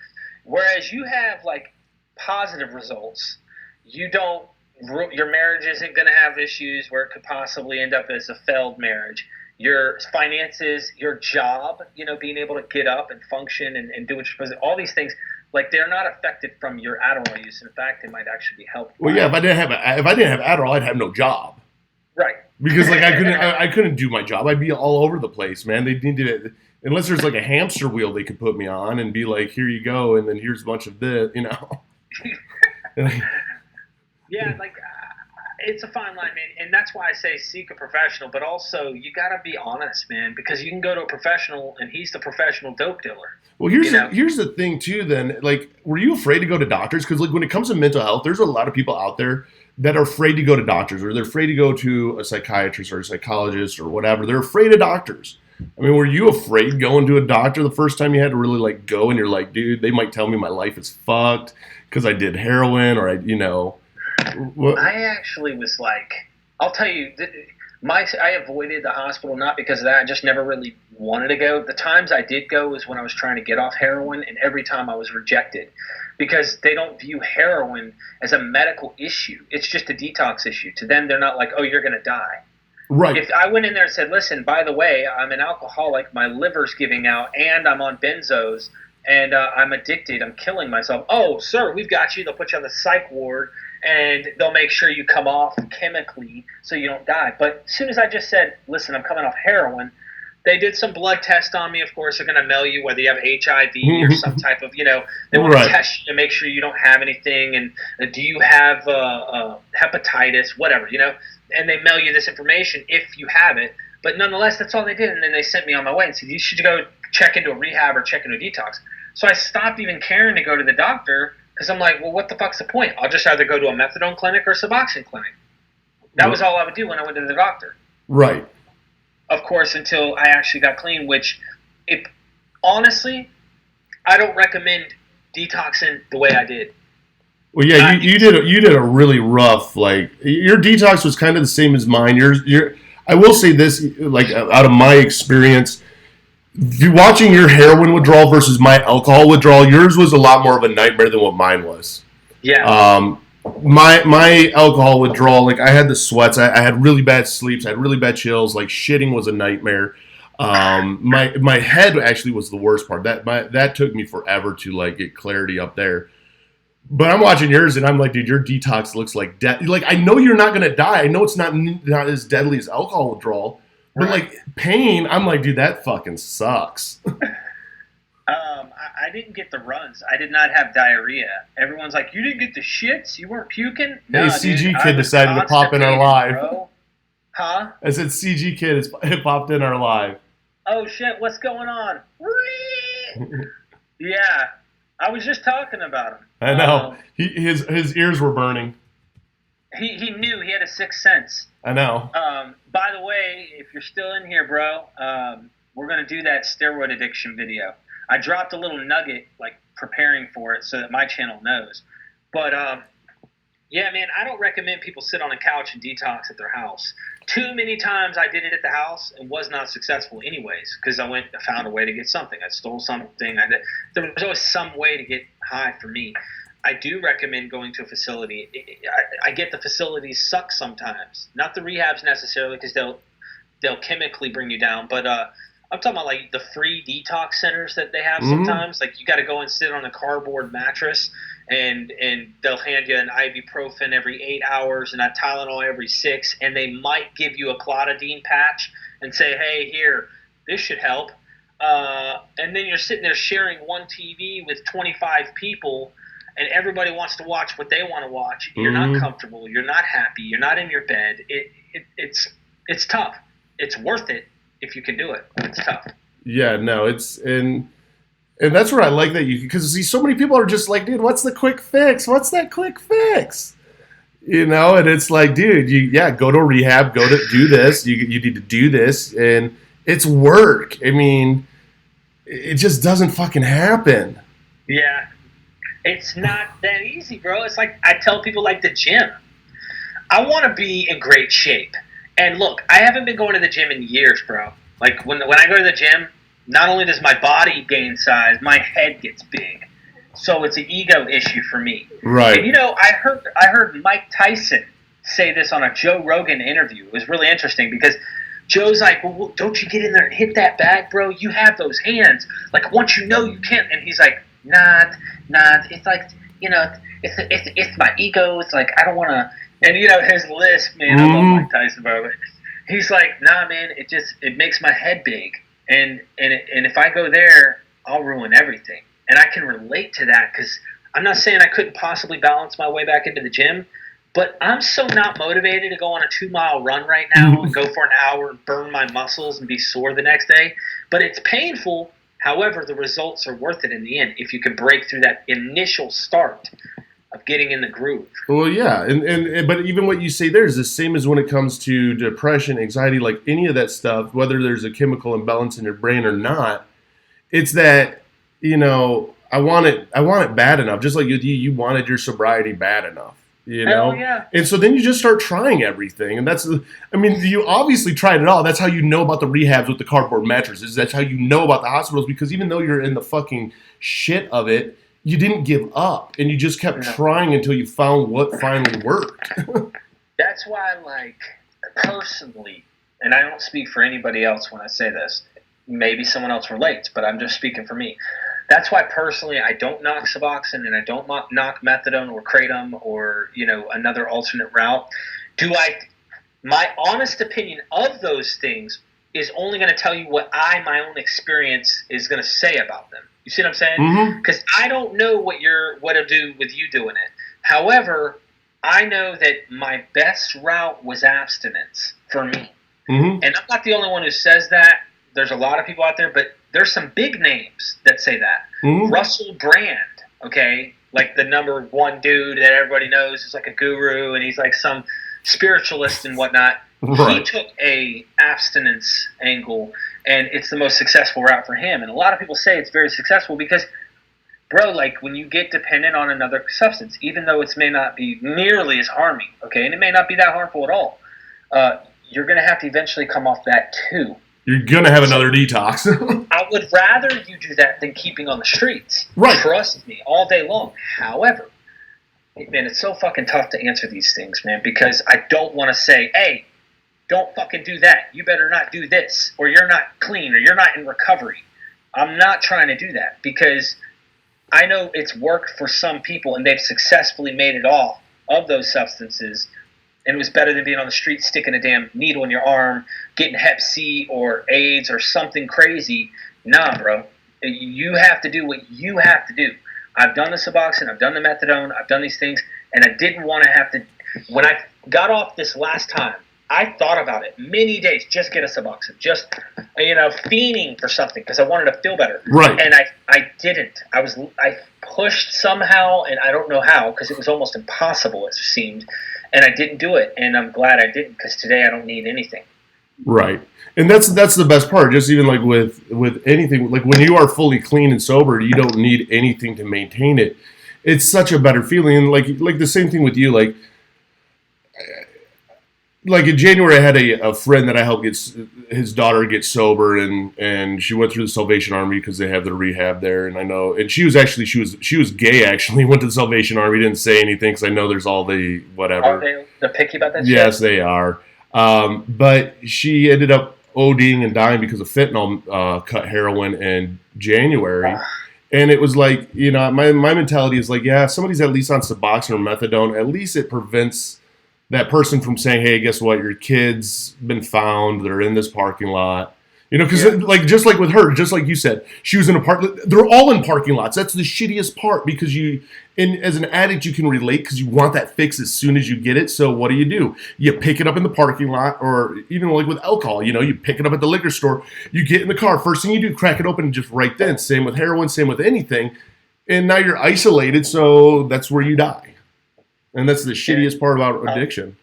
Whereas you have like positive results, you don't. Your marriage isn't going to have issues where it could possibly end up as a failed marriage. Your finances, your job, being able to get up and function and do what you're supposed to. All these things, like they're not affected from your Adderall use. In fact, they might actually be helped. Well, yeah. If I didn't have Adderall, I'd have no job. Right. Because like I couldn't do my job. I'd be all over the place, man. They need to, unless there's like a hamster wheel they could put me on and be like, here you go, and then here's a bunch of this, Yeah, like it's a fine line, man, and that's why I say seek a professional. But also, you gotta be honest, man, because you can go to a professional and he's the professional dope dealer. Well, here's the thing too. Then, like, were you afraid to go to doctors? Because like when it comes to mental health, there's a lot of people out there that are afraid to go to doctors, or they're afraid to go to a psychiatrist or a psychologist or whatever. They're afraid of doctors. I mean, were you afraid going to a doctor the first time you had to really like go and you're like, dude, they might tell me my life is fucked because I did heroin or what? I actually was like, I'll tell you, I avoided the hospital not because of that. I just never really wanted to go. The times I did go was when I was trying to get off heroin, and every time I was rejected because they don't view heroin as a medical issue. It's just a detox issue. To them, they're not like, oh, you're going to die. Right. If I went in there and said, listen, by the way, I'm an alcoholic, my liver's giving out, and I'm on benzos, and I'm addicted, I'm killing myself. Oh, sir, we've got you. They'll put you on the psych ward, and they'll make sure you come off chemically so you don't die. But as soon as I just said, listen, I'm coming off heroin, they did some blood test on me. Of course, they're going to mail you whether you have HIV or some type of, they want to test you to make sure you don't have anything. And do you have hepatitis, whatever, and they mail you this information if you have it. But nonetheless, that's all they did. And then they sent me on my way and said, you should go check into a rehab or check into a detox. So I stopped even caring to go to the doctor because I'm like, well, what the fuck's the point? I'll just either go to a methadone clinic or a Suboxone clinic. That was all I would do when I went to the doctor. Right. Of course, until I actually got clean, which, honestly, I don't recommend detoxing the way I did. Well, yeah, you did a really rough, like, your detox was kind of the same as mine. I will say this, like, out of my experience, watching your heroin withdrawal versus my alcohol withdrawal, yours was a lot more of a nightmare than what mine was. Yeah. My alcohol withdrawal, like I had the sweats, I had really bad sleeps, I had really bad chills, like shitting was a nightmare. My head actually was the worst part. That took me forever to like get clarity up there. But I'm watching yours and I'm like, dude, your detox looks like death. Like I know you're not gonna die. I know it's not as deadly as alcohol withdrawal, but like pain, I'm like, dude, that fucking sucks. I didn't get the runs. I did not have diarrhea. Everyone's like, you didn't get the shits? You weren't puking? No, hey, CG Kid decided to pop in our live. Bro. Huh? I said CG Kid has popped in our live. Oh, shit. What's going on? Yeah. I was just talking about him. I know. His ears were burning. He knew. He had a sixth sense. I know. By the way, if you're still in here, bro, we're going to do that steroid addiction video. I dropped a little nugget, like, preparing for it so that my channel knows. But, yeah, man, I don't recommend people sit on a couch and detox at their house. Too many times I did it at the house and was not successful anyways because I found a way to get something. I stole something. There was always some way to get high for me. I do recommend going to a facility. I get the facilities suck sometimes. Not the rehabs necessarily because they'll chemically bring you down, but I'm talking about like the free detox centers that they have Mhm. sometimes. Like you got to go and sit on a cardboard mattress, and they'll hand you an ibuprofen every 8 hours and a Tylenol every 6, and they might give you a clotidine patch and say, "Hey, here, this should help." And then you're sitting there sharing one TV with 25 people, and everybody wants to watch what they want to watch. You're not Mhm. comfortable. You're not happy. You're not in your bed. It's tough. It's worth it if you can do it. It's tough. Yeah, no, it's and that's where I like that you because see so many people are just like, dude, what's the quick fix? What's that quick fix? You know, and it's like, dude, go to rehab, go to do this. You need to do this, and it's work. I mean, it just doesn't fucking happen. Yeah, it's not that easy, bro. It's like I tell people like the gym. I want to be in great shape. And look, I haven't been going to the gym in years, bro. Like when I go to the gym, not only does my body gain size, my head gets big. So it's an ego issue for me. Right. And you know, I heard Mike Tyson say this on a Joe Rogan interview. It was really interesting because Joe's like, "Well, don't you get in there and hit that bag, bro? You have those hands. Like once you know you can't." And he's like, "Not. It's like, you know, it's my ego. It's like I don't want to." And you know his list, man. I love Mike Tyson, by the way. He's like, "Nah, man. It makes my head big, and if I go there, I'll ruin everything." And I can relate to that because I'm not saying I couldn't possibly balance my way back into the gym, but I'm so not motivated to go on a 2 mile run right now and go for an hour and burn my muscles and be sore the next day. But it's painful. However, the results are worth it in the end if you can break through that initial start of getting in the groove. Well, yeah, and but even what you say there is the same as when it comes to depression, anxiety, like any of that stuff. Whether there's a chemical imbalance in your brain or not, it's that I want it bad enough. Just like you wanted your sobriety bad enough, Hell yeah. And so then you just start trying everything, and you obviously tried it all. That's how you know about the rehabs with the cardboard mattresses. That's how you know about the hospitals because even though you're in the fucking shit of it, you didn't give up, and you just kept trying until you found what finally worked. That's why, like, personally, and I don't speak for anybody else when I say this. Maybe someone else relates, but I'm just speaking for me. That's why personally I don't knock Suboxone and I don't knock methadone or kratom or another alternate route. My honest opinion of those things is only going to tell you what my own experience is going to say about them. You see what I'm saying? Because I don't know what it'll do with you doing it. However, I know that my best route was abstinence for me, and I'm not the only one who says that. There's a lot of people out there, but there's some big names that say that. Russell Brand, okay, like the number one dude that everybody knows is like a guru, and he's like some spiritualist and whatnot. Right. He took a abstinence angle, and it's the most successful route for him. And a lot of people say it's very successful because, bro, like when you get dependent on another substance, even though it may not be nearly as harming, okay, and it may not be that harmful at all, you're going to have to eventually come off that too. You're going to have another detox. I would rather you do that than keeping on the streets. Right. Trust me, all day long. However, man, it's so fucking tough to answer these things, man, because I don't want to say, hey, don't fucking do that. You better not do this, or you're not clean, or you're not in recovery. I'm not trying to do that because I know it's worked for some people and they've successfully made it off of those substances. And it was better than being on the street sticking a damn needle in your arm, getting Hep C or AIDS or something crazy. Nah, bro. You have to do what you have to do. I've done the Suboxone, I've done the methadone, I've done these things, and I didn't want to have to. When I got off this last time, I thought about it many days. Just get a Suboxone, just fiending for something because I wanted to feel better. Right. And I didn't. I pushed somehow, and I don't know how because it was almost impossible. It seemed. And I didn't do it, and I'm glad I didn't because today I don't need anything. Right, and that's the best part. Just even like with anything, like when you are fully clean and sober, you don't need anything to maintain it. It's such a better feeling, and like the same thing with you. Like in January, I had a friend that I helped get his daughter get sober, and she went through the Salvation Army because they have the rehab there. And I know, and she was gay actually. Went to the Salvation Army, didn't say anything because I know there's all the whatever. Are they're picky about that? Yes, they are. But she ended up ODing and dying because of fentanyl cut heroin in January. And it was like, you know, my mentality is like, yeah, somebody's at least on Suboxone or methadone. At least it prevents that person from saying, hey, guess what? Your kid's been found. They're in this parking lot. You know, because like just like with her, just like you said, she was in a park. They're all in parking lots. That's the shittiest part because as an addict, you can relate because you want that fix as soon as you get it. So what do? You pick it up in the parking lot, or even like with alcohol, you know, you pick it up at the liquor store. You get in the car. First thing you do, crack it open just right then. Same with heroin. Same with anything. And now you're isolated, so that's where you die. And that's the shittiest part about addiction.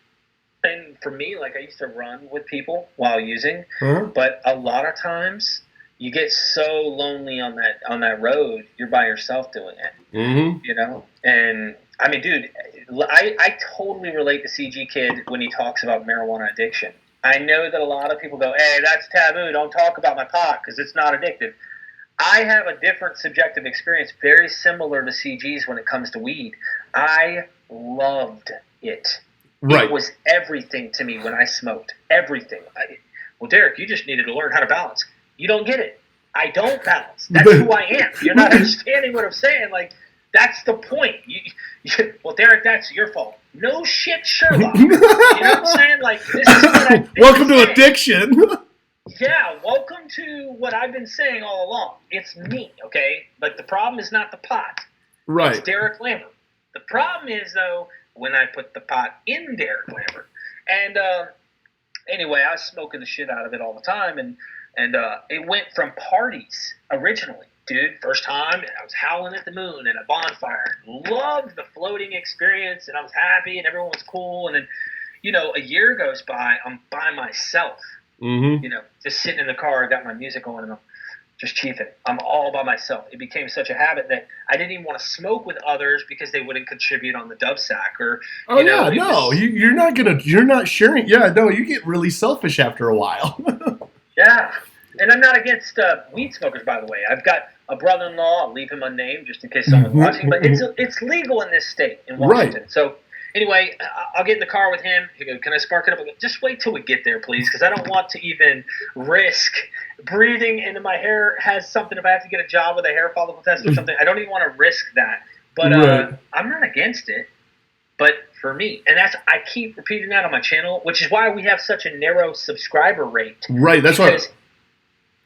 And for me, like I used to run with people while using, but a lot of times you get so lonely on that road, you're by yourself doing it. Mm-hmm. You know? And I mean, dude, I totally relate to CG Kid when he talks about marijuana addiction. I know that a lot of people go, hey, that's taboo. Don't talk about my pot because it's not addictive. I have a different subjective experience, very similar to CG's when it comes to weed. I loved it. Right. It was everything to me when I smoked. Everything. Well, Derek, you just needed to learn how to balance. You don't get it. I don't balance. That's who I am. You're not understanding what I'm saying. Like, that's the point. Well, Derek, that's your fault. No shit, Sherlock. You know what I'm saying? Like, this is what I've been Welcome saying. to addiction. Yeah, welcome to what I've been saying all along. It's me, okay? But the problem is not the pot. Right. It's Derek Lambert. The problem is, though, when I put the pot in Derek Lambert. And anyway, I was smoking the shit out of it all the time, and it went from parties originally. Dude, first time, I was howling at the moon at a bonfire. Loved the floating experience, and I was happy, and everyone was cool. And then, you know, a year goes by, I'm by myself. Mm-hmm. You know, just sitting in the car, I got my music on, and I'm just chiefing. I'm all by myself. It became such a habit that I didn't even want to smoke with others because they wouldn't contribute on the dub sack or. You're not sharing. Yeah, no, you get really selfish after a while. Yeah, and I'm not against weed smokers, by the way. I've got a brother-in-law. I'll leave him unnamed just in case someone's watching, but it's legal in this state in Washington. Right. So. Anyway, I'll get in the car with him. He goes, can I spark it up? I go, just wait till we get there, please, because I don't want to even risk breathing into my hair has something. If I have to get a job with a hair follicle test or something, I don't even want to risk that. But right. I'm not against it. But for me, and I keep repeating that on my channel, which is why we have such a narrow subscriber rate. Right, that's why.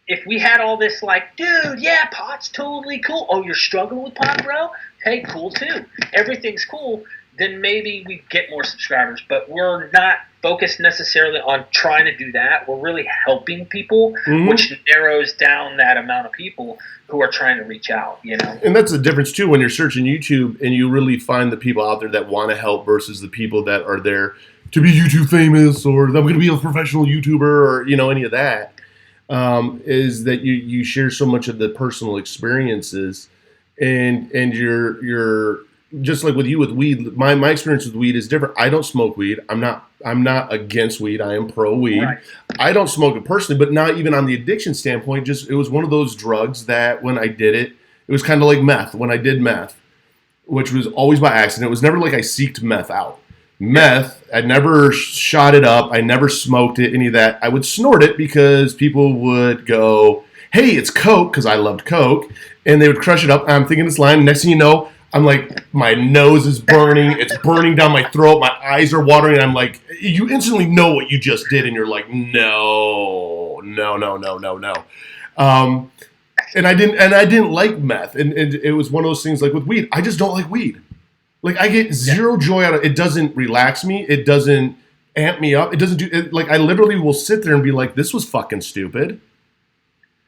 If we had all this like, dude, yeah, pot's totally cool. Oh, you're struggling with pot, bro? Hey, cool too. Everything's cool. Then maybe we get more subscribers. But we're not focused necessarily on trying to do that. We're really helping people, which narrows down that amount of people who are trying to reach out, you know. And that's the difference, too, when you're searching YouTube and you really find the people out there that want to help versus the people that are there to be YouTube famous or that I'm going to be a professional YouTuber or, you know, any of that, is that you share so much of the personal experiences and you're just like with you with weed, my experience with weed is different. I don't smoke weed. I'm not against weed. I am pro weed. Right. I don't smoke it personally, but not even on the addiction standpoint. Just it was one of those drugs that when I did it, it was kind of like meth. When I did meth, which was always by accident, it was never like I seeked meth out. Meth, I never shot it up. I never smoked it, any of that. I would snort it because people would go, "Hey, it's Coke," because I loved Coke, and they would crush it up. And I'm thinking it's lime. Next thing you know, I'm like, my nose is burning. It's burning down my throat. My eyes are watering. And I'm like, you instantly know what you just did. And you're like, no. And I didn't like meth. And it was one of those things like with weed. I just don't like weed. Like I get zero joy out of it. It doesn't relax me. It doesn't amp me up. It doesn't do it. Like I literally will sit there and be like, this was fucking stupid.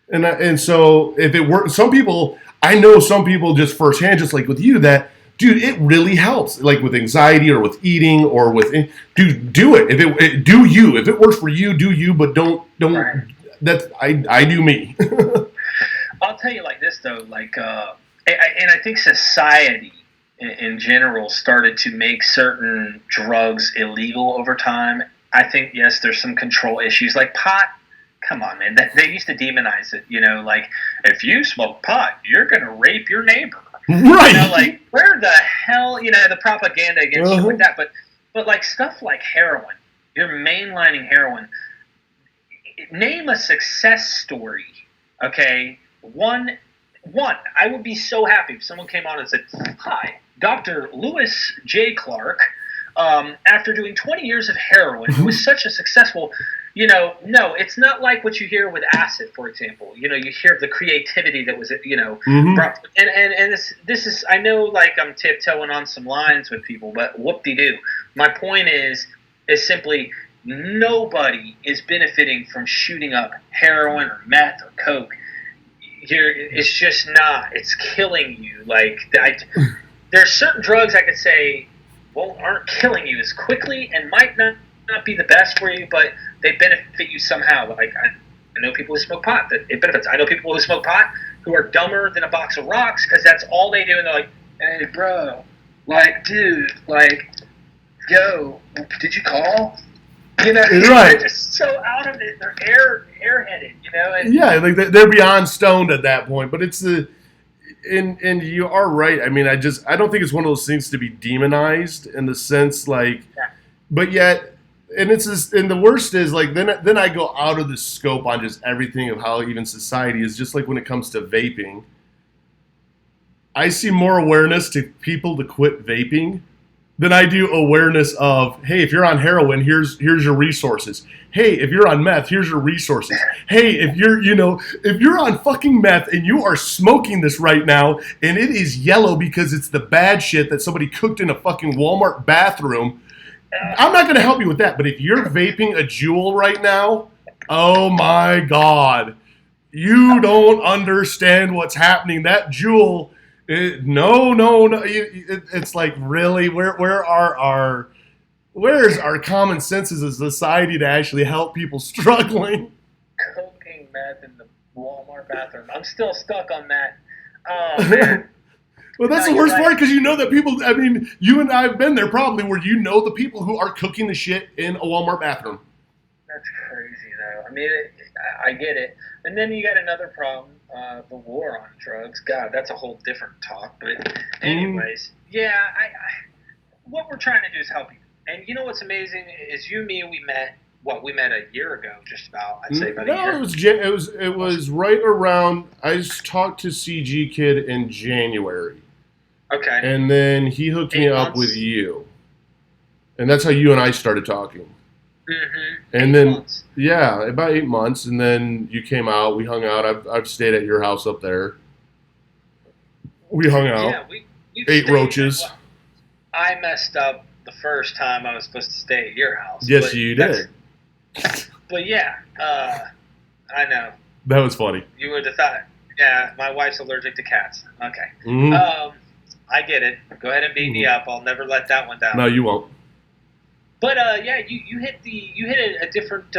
And so if it were, I know some people just firsthand, just like with you, that, dude, it really helps. Like with anxiety or with eating or with, dude, do it. Do you. If it works for you, do you, but don't, right. I do me. I'll tell you like this, though, like, and I think society in general started to make certain drugs illegal over time. I think, yes, there's some control issues. Like pot, come on, man. They used to demonize it, you know, like, if you smoke pot, you're going to rape your neighbor. Right. You know, like, where the hell, you know, the propaganda against shit like that. But like stuff like heroin, you're mainlining heroin. Name a success story. Okay, one. I would be so happy if someone came on and said, "Hi, Dr. Lewis J. Clark. After doing 20 years of heroin, it was such a successful." No, it's not like what you hear with acid, for example. You hear the creativity that was, brought. And this is, I know, like I'm tiptoeing on some lines with people, but whoop-de-doo. My point is simply nobody is benefiting from shooting up heroin or meth or coke. It's just not. It's killing you. Like, there's certain drugs I could say, aren't killing you as quickly and might not be the best for you, but they benefit you somehow. Like, I know people who smoke pot that it benefits. I know people who smoke pot who are dumber than a box of rocks because that's all they do, and they're like, "Hey, bro, like, dude, like, yo, did you call?" Right. They're just so out of it. They're airheaded, And, yeah, like they're beyond stoned at that point. But it's and you are right. I mean, I don't think it's one of those things to be demonized in the sense like, but yet, and and the worst is like then I go out of the scope on just everything of how even society is. Just like when it comes to vaping, I see more awareness to people to quit vaping than I do awareness of, hey, if you're on heroin, here's your resources. Hey, if you're on meth, here's your resources. Hey, if you're on fucking meth and you are smoking this right now and it is yellow because it's the bad shit that somebody cooked in a fucking Walmart bathroom, I'm not going to help you with that. But if you're vaping a Juul right now, oh my God, you don't understand what's happening. That Juul... No. It's like, really, where's our common sense as a society to actually help people struggling? Cocaine meth in the Walmart bathroom. I'm still stuck on that. Oh, man. Well, that's the worst part because you know that people. I mean, you and I have been there probably where you know the people who are cooking the shit in a Walmart bathroom. That's crazy, though. I mean, I get it. And then you got another problem. The war on drugs. God, that's a whole different talk. But anyways, yeah, I what we're trying to do is help you. And you know what's amazing is you and me, we met a year ago, just about. I'd say about a year. It was right around. I talked to CG Kid in January. Okay. And then he hooked me up with you, and that's how you and I started talking. Mm-hmm. And then, months. Yeah, about 8 months, and then you came out. We hung out. I've stayed at your house up there. We hung out. Yeah, we ate roaches. Well, I messed up the first time I was supposed to stay at your house. Yes, you did. But yeah, I know. That was funny. You would have thought, yeah, my wife's allergic to cats. Okay. Mm-hmm. I get it. Go ahead and beat me up. I'll never let that one down. No, you won't. But yeah, you hit a different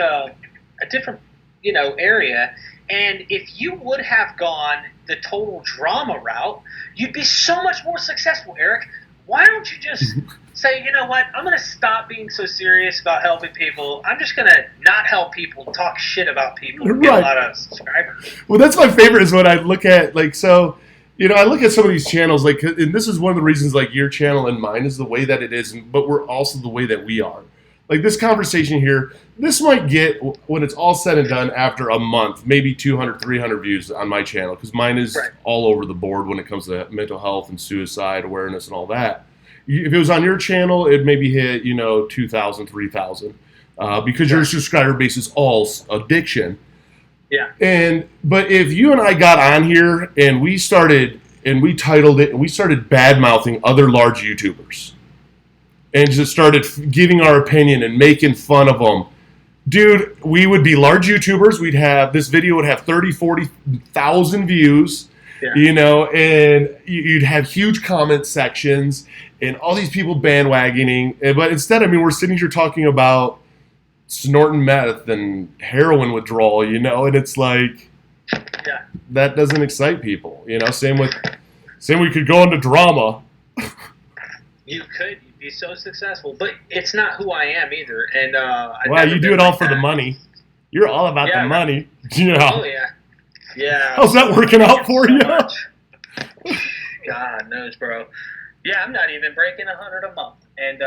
area, and if you would have gone the total drama route, you'd be so much more successful, Eric. Why don't you just say, you know what, I'm going to stop being so serious about helping people. I'm just going to not help people, talk shit about people, and get a lot of subscribers. Well, that's my favorite is when I look at, like, so, I look at some of these channels, like, and this is one of the reasons, like, your channel and mine is the way that it is, but we're also the way that we are. Like, this conversation here, this might get, when it's all said and done, after a month, maybe 200, 300 views on my channel, because mine is all over the board when it comes to mental health and suicide awareness and all that. If it was on your channel, it maybe hit, 2,000, 3,000, because your subscriber base is all addiction. Yeah. But if you and I got on here and we titled it, and we started bad-mouthing other large YouTubers, and just started giving our opinion and making fun of them, dude, we would be large YouTubers. This video would have 30, 40,000 views, and you'd have huge comment sections and all these people bandwagoning. But instead, we're sitting here talking about snorting meth and heroin withdrawal, and it's like, that doesn't excite people, Same we could go into drama. You could. Be so successful, but it's not who I am either. And you do it all for the money. You're all about the money. Yeah. Oh yeah. How's that working out for you? God knows, bro. Yeah, I'm not even breaking 100 a month, and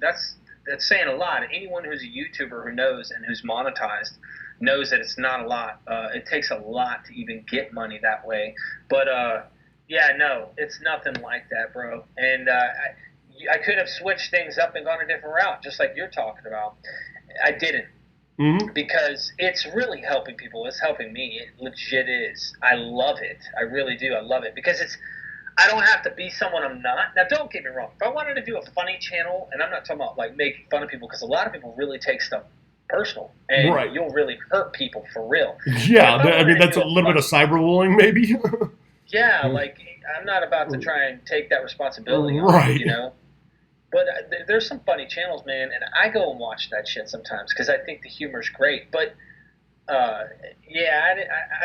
that's saying a lot. Anyone who's a YouTuber who knows and who's monetized, knows that it's not a lot. It takes a lot to even get money that way. But yeah, no, it's nothing like that, bro. And I could have switched things up and gone a different route, just like you're talking about. I didn't. Mm-hmm. Because it's really helping people. It's helping me. It legit is. I love it. I really do. I love it because I don't have to be someone I'm not. Now, don't get me wrong. If I wanted to do a funny channel, and I'm not talking about like making fun of people, because a lot of people really take stuff personal, and Right. you'll really hurt people for real. Yeah, I mean that's a little bit of cyberbullying, maybe. Yeah, like I'm not about to try and take that responsibility on, Right. you know. But there's some funny channels, man, and I go and watch that shit sometimes because I think the humor's great. But yeah,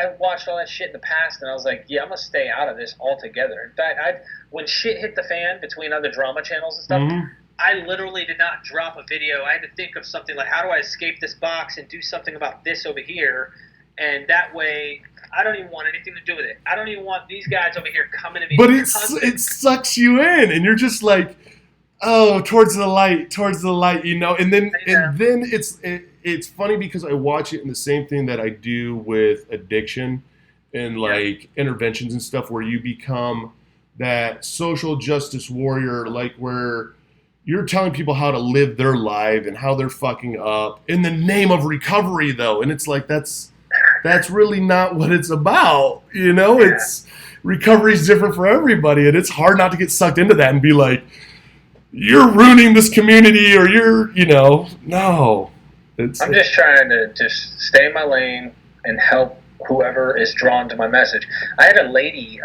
I watched all that shit in the past, and I was like, yeah, I'm gonna stay out of this altogether. In fact, when shit hit the fan between other drama channels and stuff, Mm-hmm. I literally did not drop a video. I had to think of something like, how do I escape this box and do something about this over here, and that way I don't even want anything to do with it. I don't even want these guys over here coming to me. But it sucks you in, and you're just like, oh, towards the light, you know. And then it's funny because I watch it in the same thing that I do with addiction and like interventions and stuff, where you become that social justice warrior, like where you're telling people how to live their life and how they're fucking up in the name of recovery, though. And it's like that's really not what it's about, you know. It's recovery's different for everybody, and it's hard not to get sucked into that and be like, you're ruining this community, or you're, you know, no. I'm just trying to just stay in my lane and help whoever is drawn to my message. I had a lady,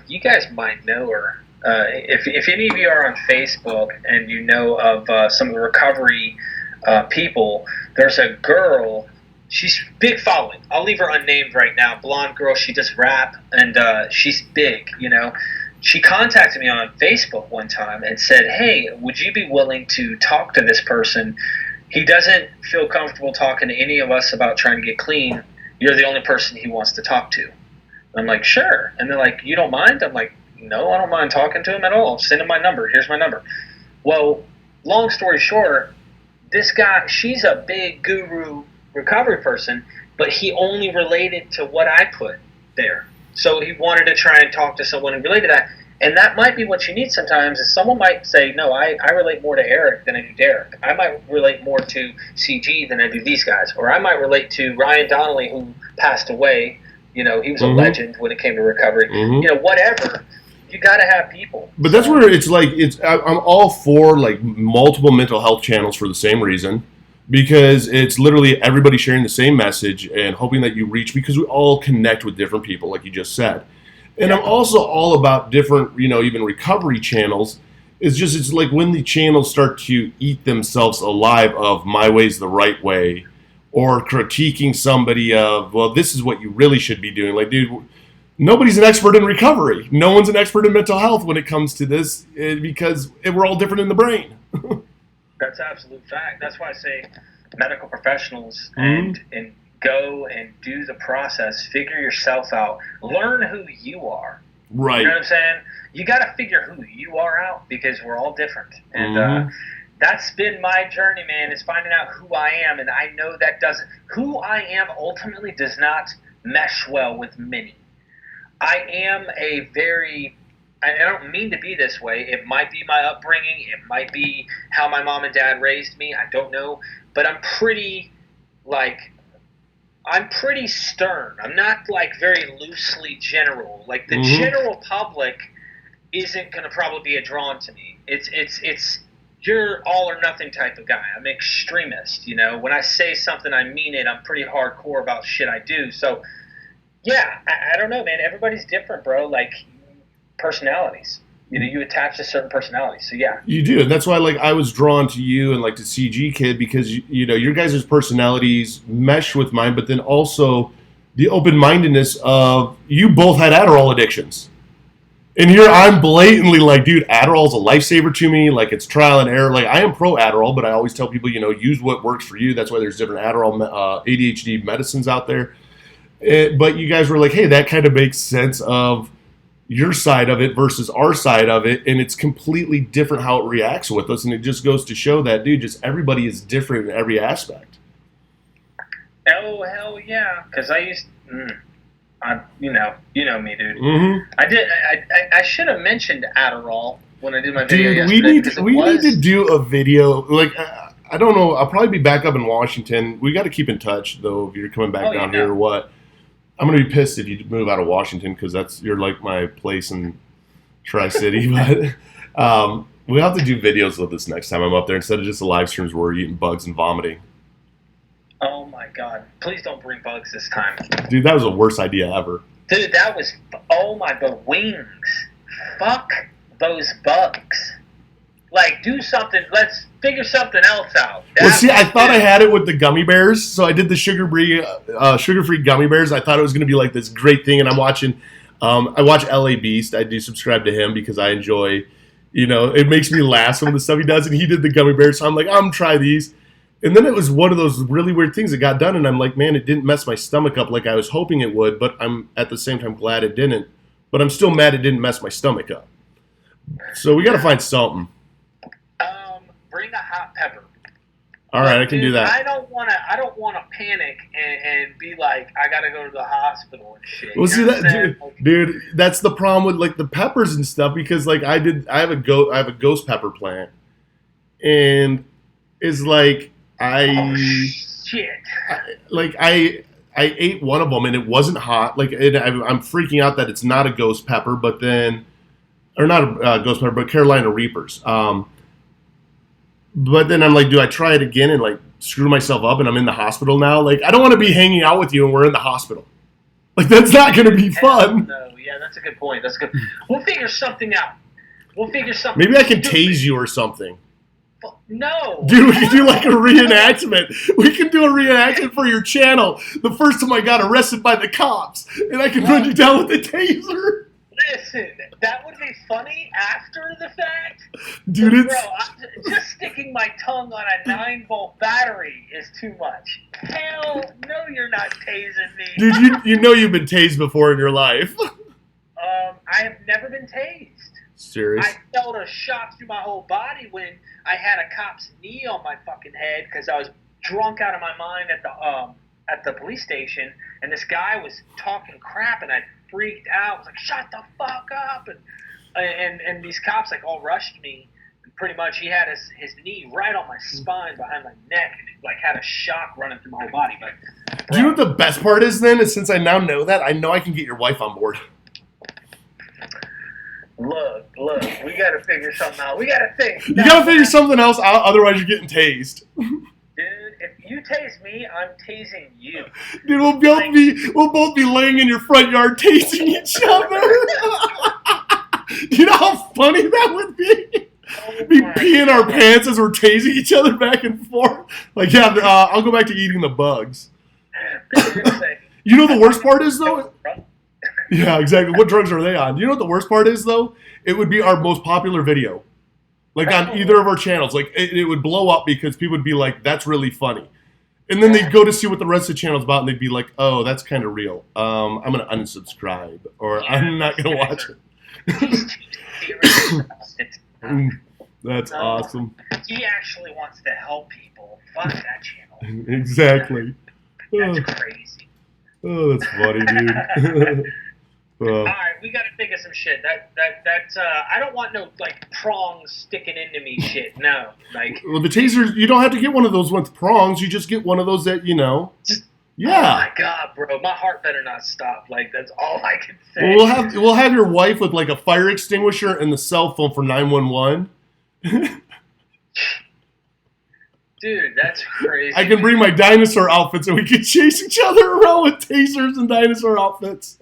you guys might know her. If any of you are on Facebook and you know of some of the recovery people, there's a girl. She's big following. I'll leave her unnamed right now. Blonde girl. She does rap, and she's big, you know. She contacted me on Facebook one time and said, hey, would you be willing to talk to this person? He doesn't feel comfortable talking to any of us about trying to get clean. You're the only person he wants to talk to. I'm like, sure. And they're like, you don't mind? I'm like, no, I don't mind talking to him at all. Send him my number. Here's my number. Well, long story short, this guy, she's a big guru recovery person, but he only related to what I put there. So he wanted to try and talk to someone who related to that. And that might be what you need sometimes, is someone might say, no, I relate more to Eric than I do Derek. I might relate more to CG than I do these guys. Or I might relate to Ryan Donnelly, who passed away. You know, he was a legend when it came to recovery. You know, whatever. You got to have people. But that's where it's like, I'm all for like multiple mental health channels for the same reason. Because it's literally everybody sharing the same message and hoping that you reach, because we all connect with different people, like you just said. And I'm also all about different, you know, even recovery channels. It's like when the channels start to eat themselves alive of my way's the right way, or critiquing somebody of, well, this is what you really should be doing. Like, dude, nobody's an expert in recovery. No one's an expert in mental health when it comes to this, because we're all different in the brain. That's absolute fact. That's why I say medical professionals and go and do the process. Figure yourself out. Learn who you are. Right. You know what I'm saying? You got to figure who you are out, because we're all different. And that's been my journey, man, is finding out who I am. And I know that who I am ultimately does not mesh well with many. I am I don't mean to be this way. It might be my upbringing. It might be how my mom and dad raised me. I don't know. But I'm pretty stern. I'm not like very loosely general. Like the general public isn't going to probably be drawn to me. It's you're all or nothing type of guy. I'm an extremist, you know. When I say something, I mean it. I'm pretty hardcore about shit I do. So, yeah, I don't know, man. Everybody's different, bro. Like, personalities. You know, you attach to certain personalities. So, yeah. You do. And that's why, like, I was drawn to you and, like, the CG Kid, because, you know, your guys' personalities mesh with mine, but then also the open-mindedness of you both had Adderall addictions. And here I'm blatantly like, dude, Adderall's a lifesaver to me. Like, it's trial and error. Like, I am pro Adderall, but I always tell people, you know, use what works for you. That's why there's different Adderall ADHD medicines out there. But you guys were like, hey, that kind of makes sense of your side of it versus our side of it. And it's completely different how it reacts with us. And it just goes to show that, dude, just everybody is different in every aspect. Oh hell yeah! Because I used, you know me, dude. Mm-hmm. I should have mentioned Adderall when I did my video Dude, yesterday. we need to do a video. Like, I don't know. I'll probably be back up in Washington. We got to keep in touch though. If you're coming back down here or what, I'm gonna be pissed if you move out of Washington because you're like my place in Tri-City. But we'll have to do videos with this next time I'm up there instead of just the live streams where we're eating bugs and vomiting. Oh my god! Please don't bring bugs this time, dude. That was the worst idea ever. Dude, that was the wings. Fuck those bugs. Like, do something. Let's figure something else out. Well, see, I thought I had it with the gummy bears, so I did the sugar-free gummy bears. I thought it was going to be like this great thing, and I'm watching. I watch LA Beast. I do subscribe to him because I enjoy, it makes me laugh some of the stuff he does, and he did the gummy bears, so I'm like, I'm gonna try these. And then it was one of those really weird things that got done, and I'm like, man, it didn't mess my stomach up like I was hoping it would, but I'm at the same time glad it didn't. But I'm still mad it didn't mess my stomach up. So we got to find something. Bring a hot pepper. All right, I can do that. I don't want to panic and be like, I got to go to the hospital and shit. Well, see that, dude, that's the problem with like the peppers and stuff because like I have a ghost pepper plant, and it's like shit. I ate one of them and it wasn't hot. Like I'm freaking out that it's not a ghost pepper, but then, or not a ghost pepper, but Carolina Reapers. But then I'm like, do I try it again and like screw myself up and I'm in the hospital now? Like I don't want to be hanging out with you and we're in the hospital. Like that's not going to be fun. No, yeah, that's a good point. That's good. We'll figure something out. Maybe I can tase you or something. No. Dude, we can do like a reenactment. We can do a reenactment for your channel. The first time I got arrested by the cops, and I can run you down with a taser. Listen, that would be funny after the fact. Dude, bro, just sticking my tongue on a 9-volt battery is too much. Hell no, you're not tasing me. Dude, you know you've been tased before in your life. I have never been tased. Serious? I felt a shock through my whole body when I had a cop's knee on my fucking head because I was drunk out of my mind at the police station, and this guy was talking crap, and I freaked out. I was like, "Shut the fuck up!" And these cops like all rushed me. And pretty much, he had his knee right on my spine behind my neck, and it like had a shock running through my whole body. But do you know what the best part is? Then is since I now know that, I know I can get your wife on board. Look, we gotta figure something out. We gotta think. You gotta figure something else out, otherwise you're getting tased. Dude, if you tase me, I'm tasing you. Dude, we'll both be laying in your front yard tasing each other. You know how funny that would be? Be peeing our pants as we're tasing each other back and forth. Like, yeah, I'll go back to eating the bugs. You know the worst part is though? Yeah, exactly. What drugs are they on? You know what the worst part is, though? It would be our most popular video. Like, on either of our channels. Like, it would blow up because people would be like, that's really funny. And then they'd go to see what the rest of the channel's about, and they'd be like, oh, that's kind of real. I'm going to unsubscribe. Or I'm not going to watch it. That's awesome. He actually wants to help people. Fuck that channel. Exactly. That's crazy. Oh, that's funny, dude. All right, we got to think of some shit. That's I don't want no like prongs sticking into me shit. No, like. Well, the tasers, you don't have to get one of those with prongs. You just get one of those that Yeah. Oh my god, bro, my heart better not stop. Like that's all I can say. Well, we'll have your wife with like a fire extinguisher and the cell phone for 911. Dude, that's crazy. I can bring my dinosaur outfits and we can chase each other around with tasers and dinosaur outfits.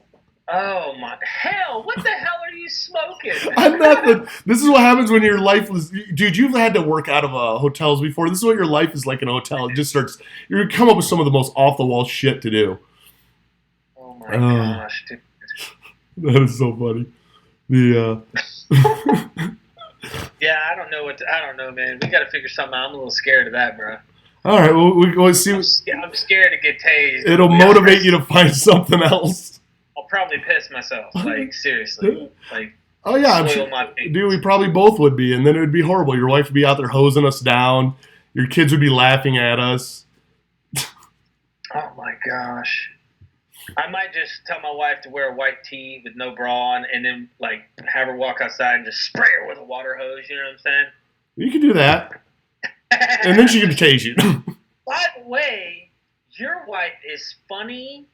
Oh my hell! What the hell are you smoking? I'm not. This is what happens when your life was, dude. You've had to work out of hotels before. This is what your life is like in a hotel. It just starts. You come up with some of the most off the wall shit to do. Oh my gosh, dude. That is so funny. Yeah, I don't know, man. We got to figure something out. I'm a little scared of that, bro. All right, well, we'll see. I'm scared to get tased. It'll motivate you to find something else. I'll probably piss myself. Like, seriously. Like, oh, yeah. Dude, we probably both would be, and then it would be horrible. Your wife would be out there hosing us down. Your kids would be laughing at us. Oh, gosh. I might just tell my wife to wear a white tee with no bra on, and then like have her walk outside and just spray her with a water hose. You know what I'm saying? You can do that, and then she can tase you. By the way, your wife is funny.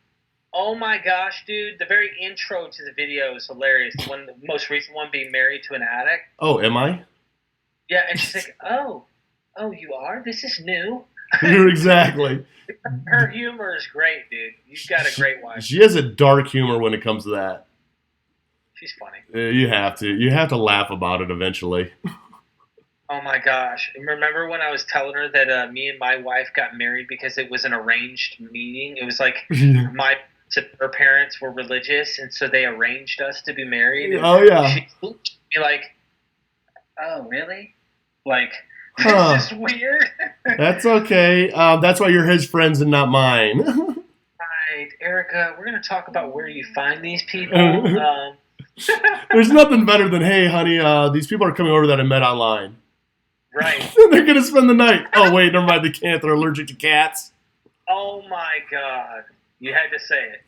Oh my gosh, dude! The very intro to the video is hilarious. The most recent one, being married to an addict. Oh, am I? Yeah, and she's like, "Oh, you are? This is new." You're exactly. Her humor is great, dude. You've got a great wife. She has a dark humor when it comes to that. She's funny. You have to. You have to laugh about it eventually. Oh my gosh! Remember when I was telling her that me and my wife got married because it was an arranged meeting? It was like her parents were religious, and so they arranged us to be married. And oh yeah. She looked at me like, "Oh really? Like this is weird." That's okay. That's why you're his friends and not mine. Right, Erica. We're gonna talk about where you find these people. There's nothing better than, hey, honey, these people are coming over that I met online. Right. They're going to spend the night. Oh, wait, never mind. They can't. They're allergic to cats. Oh, my God. You had to say it.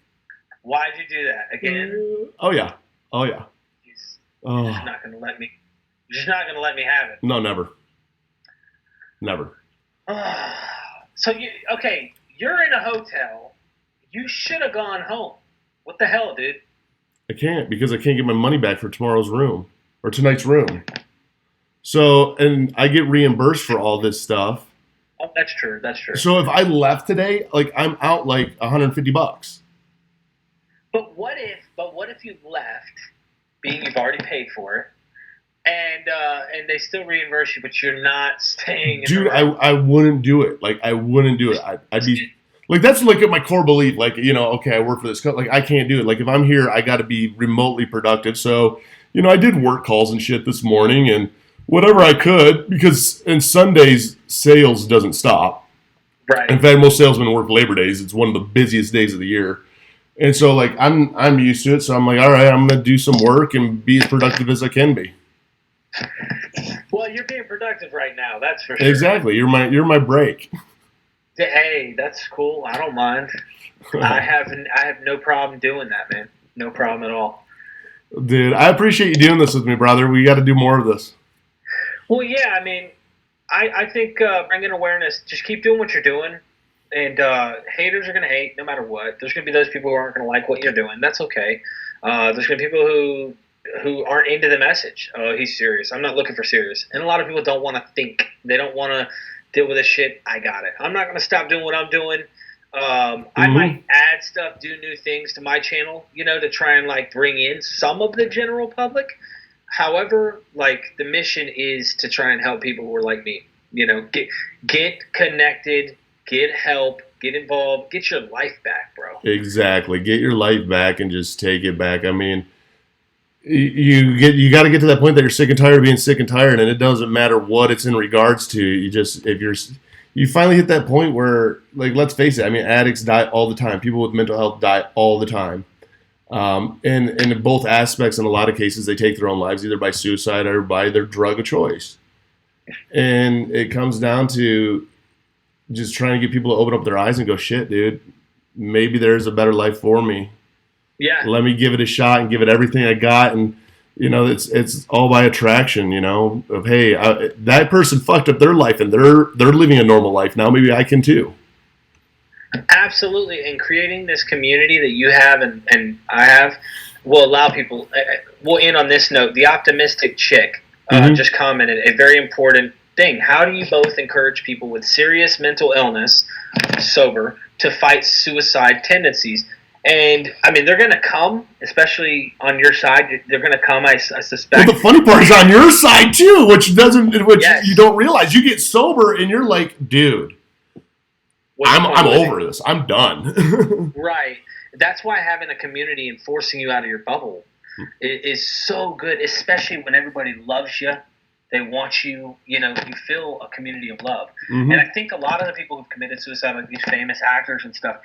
Why'd you do that? Again? Oh, yeah. Oh, yeah. You're just not going to let me. You're just not going to let me have it. No, never. Never. So, you're in a hotel. You should have gone home. What the hell, dude? I can't because I can't get my money back for tomorrow's room or tonight's room. So, and I get reimbursed for all this stuff. Oh, that's true. That's true. So if I left today, like I'm out like $150. But what if you left, being you've already paid for it, and they still reimburse you, but you're not staying? Dude, I wouldn't do it. Like I wouldn't do it. I'd be like, that's like my core belief. Like, okay, I work for this company. Like I can't do it. Like if I'm here, I got to be remotely productive. So, I did work calls and shit this morning and whatever I could, because in Sundays sales doesn't stop. Right. In fact, most salesmen work Labor Days. It's one of the busiest days of the year. And so like I'm used to it. So I'm like, all right, I'm going to do some work and be as productive as I can be. Well, you're being productive right now. That's for sure. Exactly. You're my break. Hey, that's cool. I don't mind. I have no problem doing that, man. No problem at all. Dude, I appreciate you doing this with me, brother. We got to do more of this. Well, yeah, I mean, I think bringing awareness, just keep doing what you're doing, and haters are going to hate no matter what. There's going to be those people who aren't going to like what you're doing. That's okay. There's going to be people who aren't into the message. Oh, he's serious. I'm not looking for serious. And a lot of people don't want to think. They don't want to deal with this shit. I got it. I'm not going to stop doing what I'm doing. I might add stuff, do new things to my channel, to try and like bring in some of the general public. However, like the mission is to try and help people who are like me. Get connected, get help, get involved, get your life back, bro. Exactly. Get your life back and just take it back. I mean, you got to get to that point that you're sick and tired of being sick and tired, and it doesn't matter what it's in regards to. You finally hit that point where, like, let's face it. I mean, addicts die all the time. People with mental health die all the time. And in both aspects, in a lot of cases, they take their own lives either by suicide or by their drug of choice. And it comes down to just trying to get people to open up their eyes and go, shit, dude, maybe there's a better life for me. Yeah. Let me give it a shot and give it everything I got. And, it's all by attraction, of, hey, that person fucked up their life and they're living a normal life. Now maybe I can too. Absolutely. And creating this community that you have and I have will allow people, we'll end on this note. The optimistic chick just commented a very important thing. How do you both encourage people with serious mental illness, sober, to fight suicide tendencies? And, I mean, they're going to come, especially on your side. They're going to come, I suspect. Well, the funny part is on your side, too, which Yes. you don't realize. You get sober, and you're like, dude, I'm over this. I'm done. Right. That's why having a community and forcing you out of your bubble is so good, especially when everybody loves you. They want you, you feel a community of love. Mm-hmm. And I think a lot of the people who've committed suicide, like these famous actors and stuff,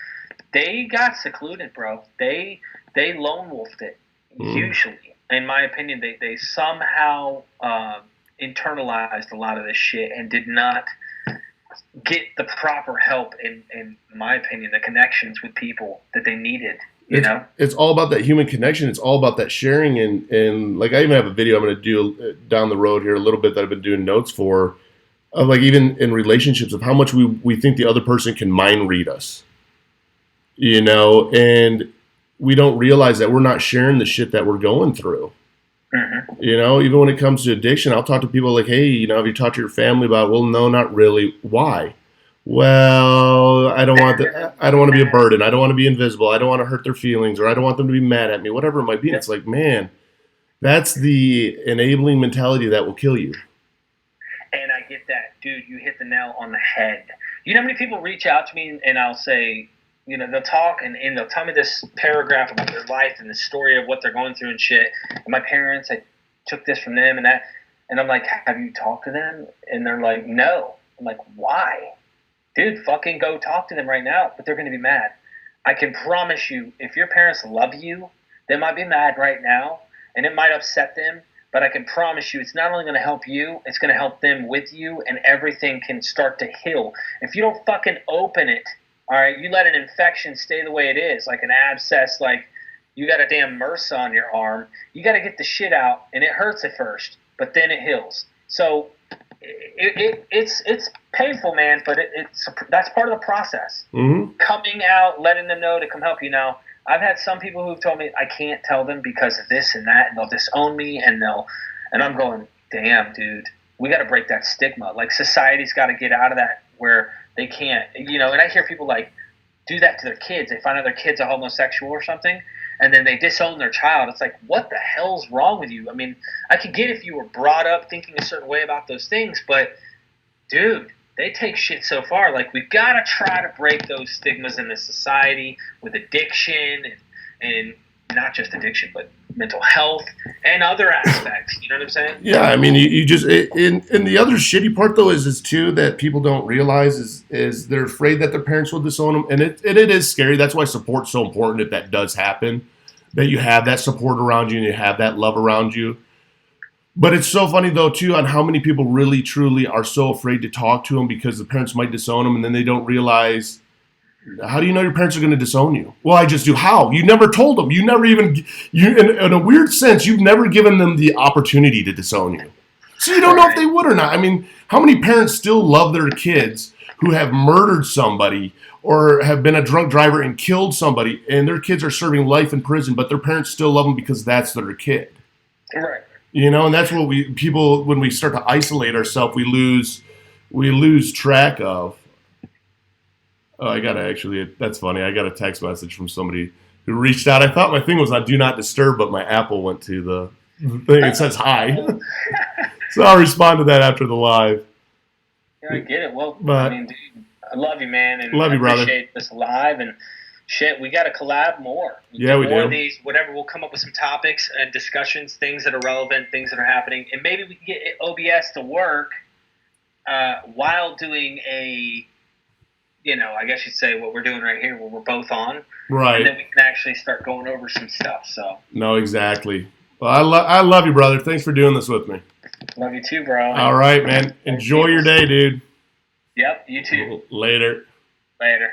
they got secluded, bro. They lone wolfed it, usually. In my opinion, they somehow internalized a lot of this shit and did not get the proper help, in my opinion, the connections with people that they needed. You know, it's all about that human connection. It's all about that sharing, and like I even have a video I'm going to do down the road here a little bit that I've been doing notes for, of like even in relationships of how much we think the other person can mind read us, and we don't realize that we're not sharing the shit that we're going through. Mm-hmm. Even when it comes to addiction, I'll talk to people like, hey, have you talked to your family about it? Well, no, not really. Why? Well, I don't want to be a burden. I don't want to be invisible. I don't want to hurt their feelings, or I don't want them to be mad at me, whatever it might be. It's like, man, that's the enabling mentality that will kill you. And I get that. Dude, you hit the nail on the head. You know how many people reach out to me and I'll say, they'll talk and they'll tell me this paragraph about their life and the story of what they're going through and shit. And my parents, I took this from them and that. And I'm like, have you talked to them? And they're like, no. I'm like, why? Dude, fucking go talk to them right now, but they're going to be mad. I can promise you, if your parents love you, they might be mad right now, and it might upset them, but I can promise you it's not only going to help you, it's going to help them with you, and everything can start to heal. If you don't fucking open it, all right, you let an infection stay the way it is, like an abscess, like you got a damn MRSA on your arm, you got to get the shit out, and it hurts at first, but then it heals. So it's painful, man, but that's part of the process. Mm-hmm. Coming out, letting them know to come help you. Now, I've had some people who've told me I can't tell them because of this and that, and they'll disown me, and I'm going, damn, dude, we got to break that stigma. Like, society's got to get out of that where they can't, and I hear people like do that to their kids. They find out their kid's a homosexual or something, and then they disown their child. It's like, what the hell's wrong with you? I mean, I could get if you were brought up thinking a certain way about those things, but, dude, they take shit so far. Like, we've got to try to break those stigmas in the society with addiction and not just addiction, but mental health and other aspects. You know what I'm saying? Yeah, I mean, you just and the other shitty part though is too that people don't realize is they're afraid that their parents will disown them, and it is scary. That's why support's so important if that does happen, that you have that support around you and you have that love around you. But it's so funny though too on how many people really truly are so afraid to talk to them because the parents might disown them, and then they don't realize. How do you know your parents are going to disown you? Well, I just do. How? You never told them. You never even, in a weird sense, you've never given them the opportunity to disown you. So you don't know if they would or not. I mean, how many parents still love their kids who have murdered somebody or have been a drunk driver and killed somebody, and their kids are serving life in prison, but their parents still love them because that's their kid. Right. And that's what when we start to isolate ourselves, we lose track of. Oh, that's funny. I got a text message from somebody who reached out. I thought my thing was on Do Not Disturb, but my Apple went to the thing. It says hi. So I'll respond to that after the live. Yeah, I get it. Well, but, I mean, dude, I love you, man. And love you, brother. I appreciate this live and shit. We got to collab more. We do. More of these, whatever. We'll come up with some topics and discussions, things that are relevant, things that are happening. And maybe we can get OBS to work while doing I guess you'd say what we're doing right here, where we're both on. Right. And then we can actually start going over some stuff. So. No, exactly. Well, I love you, brother. Thanks for doing this with me. Love you too, bro. All right, man. Enjoy your day, dude. Yep, you too. Later. Later.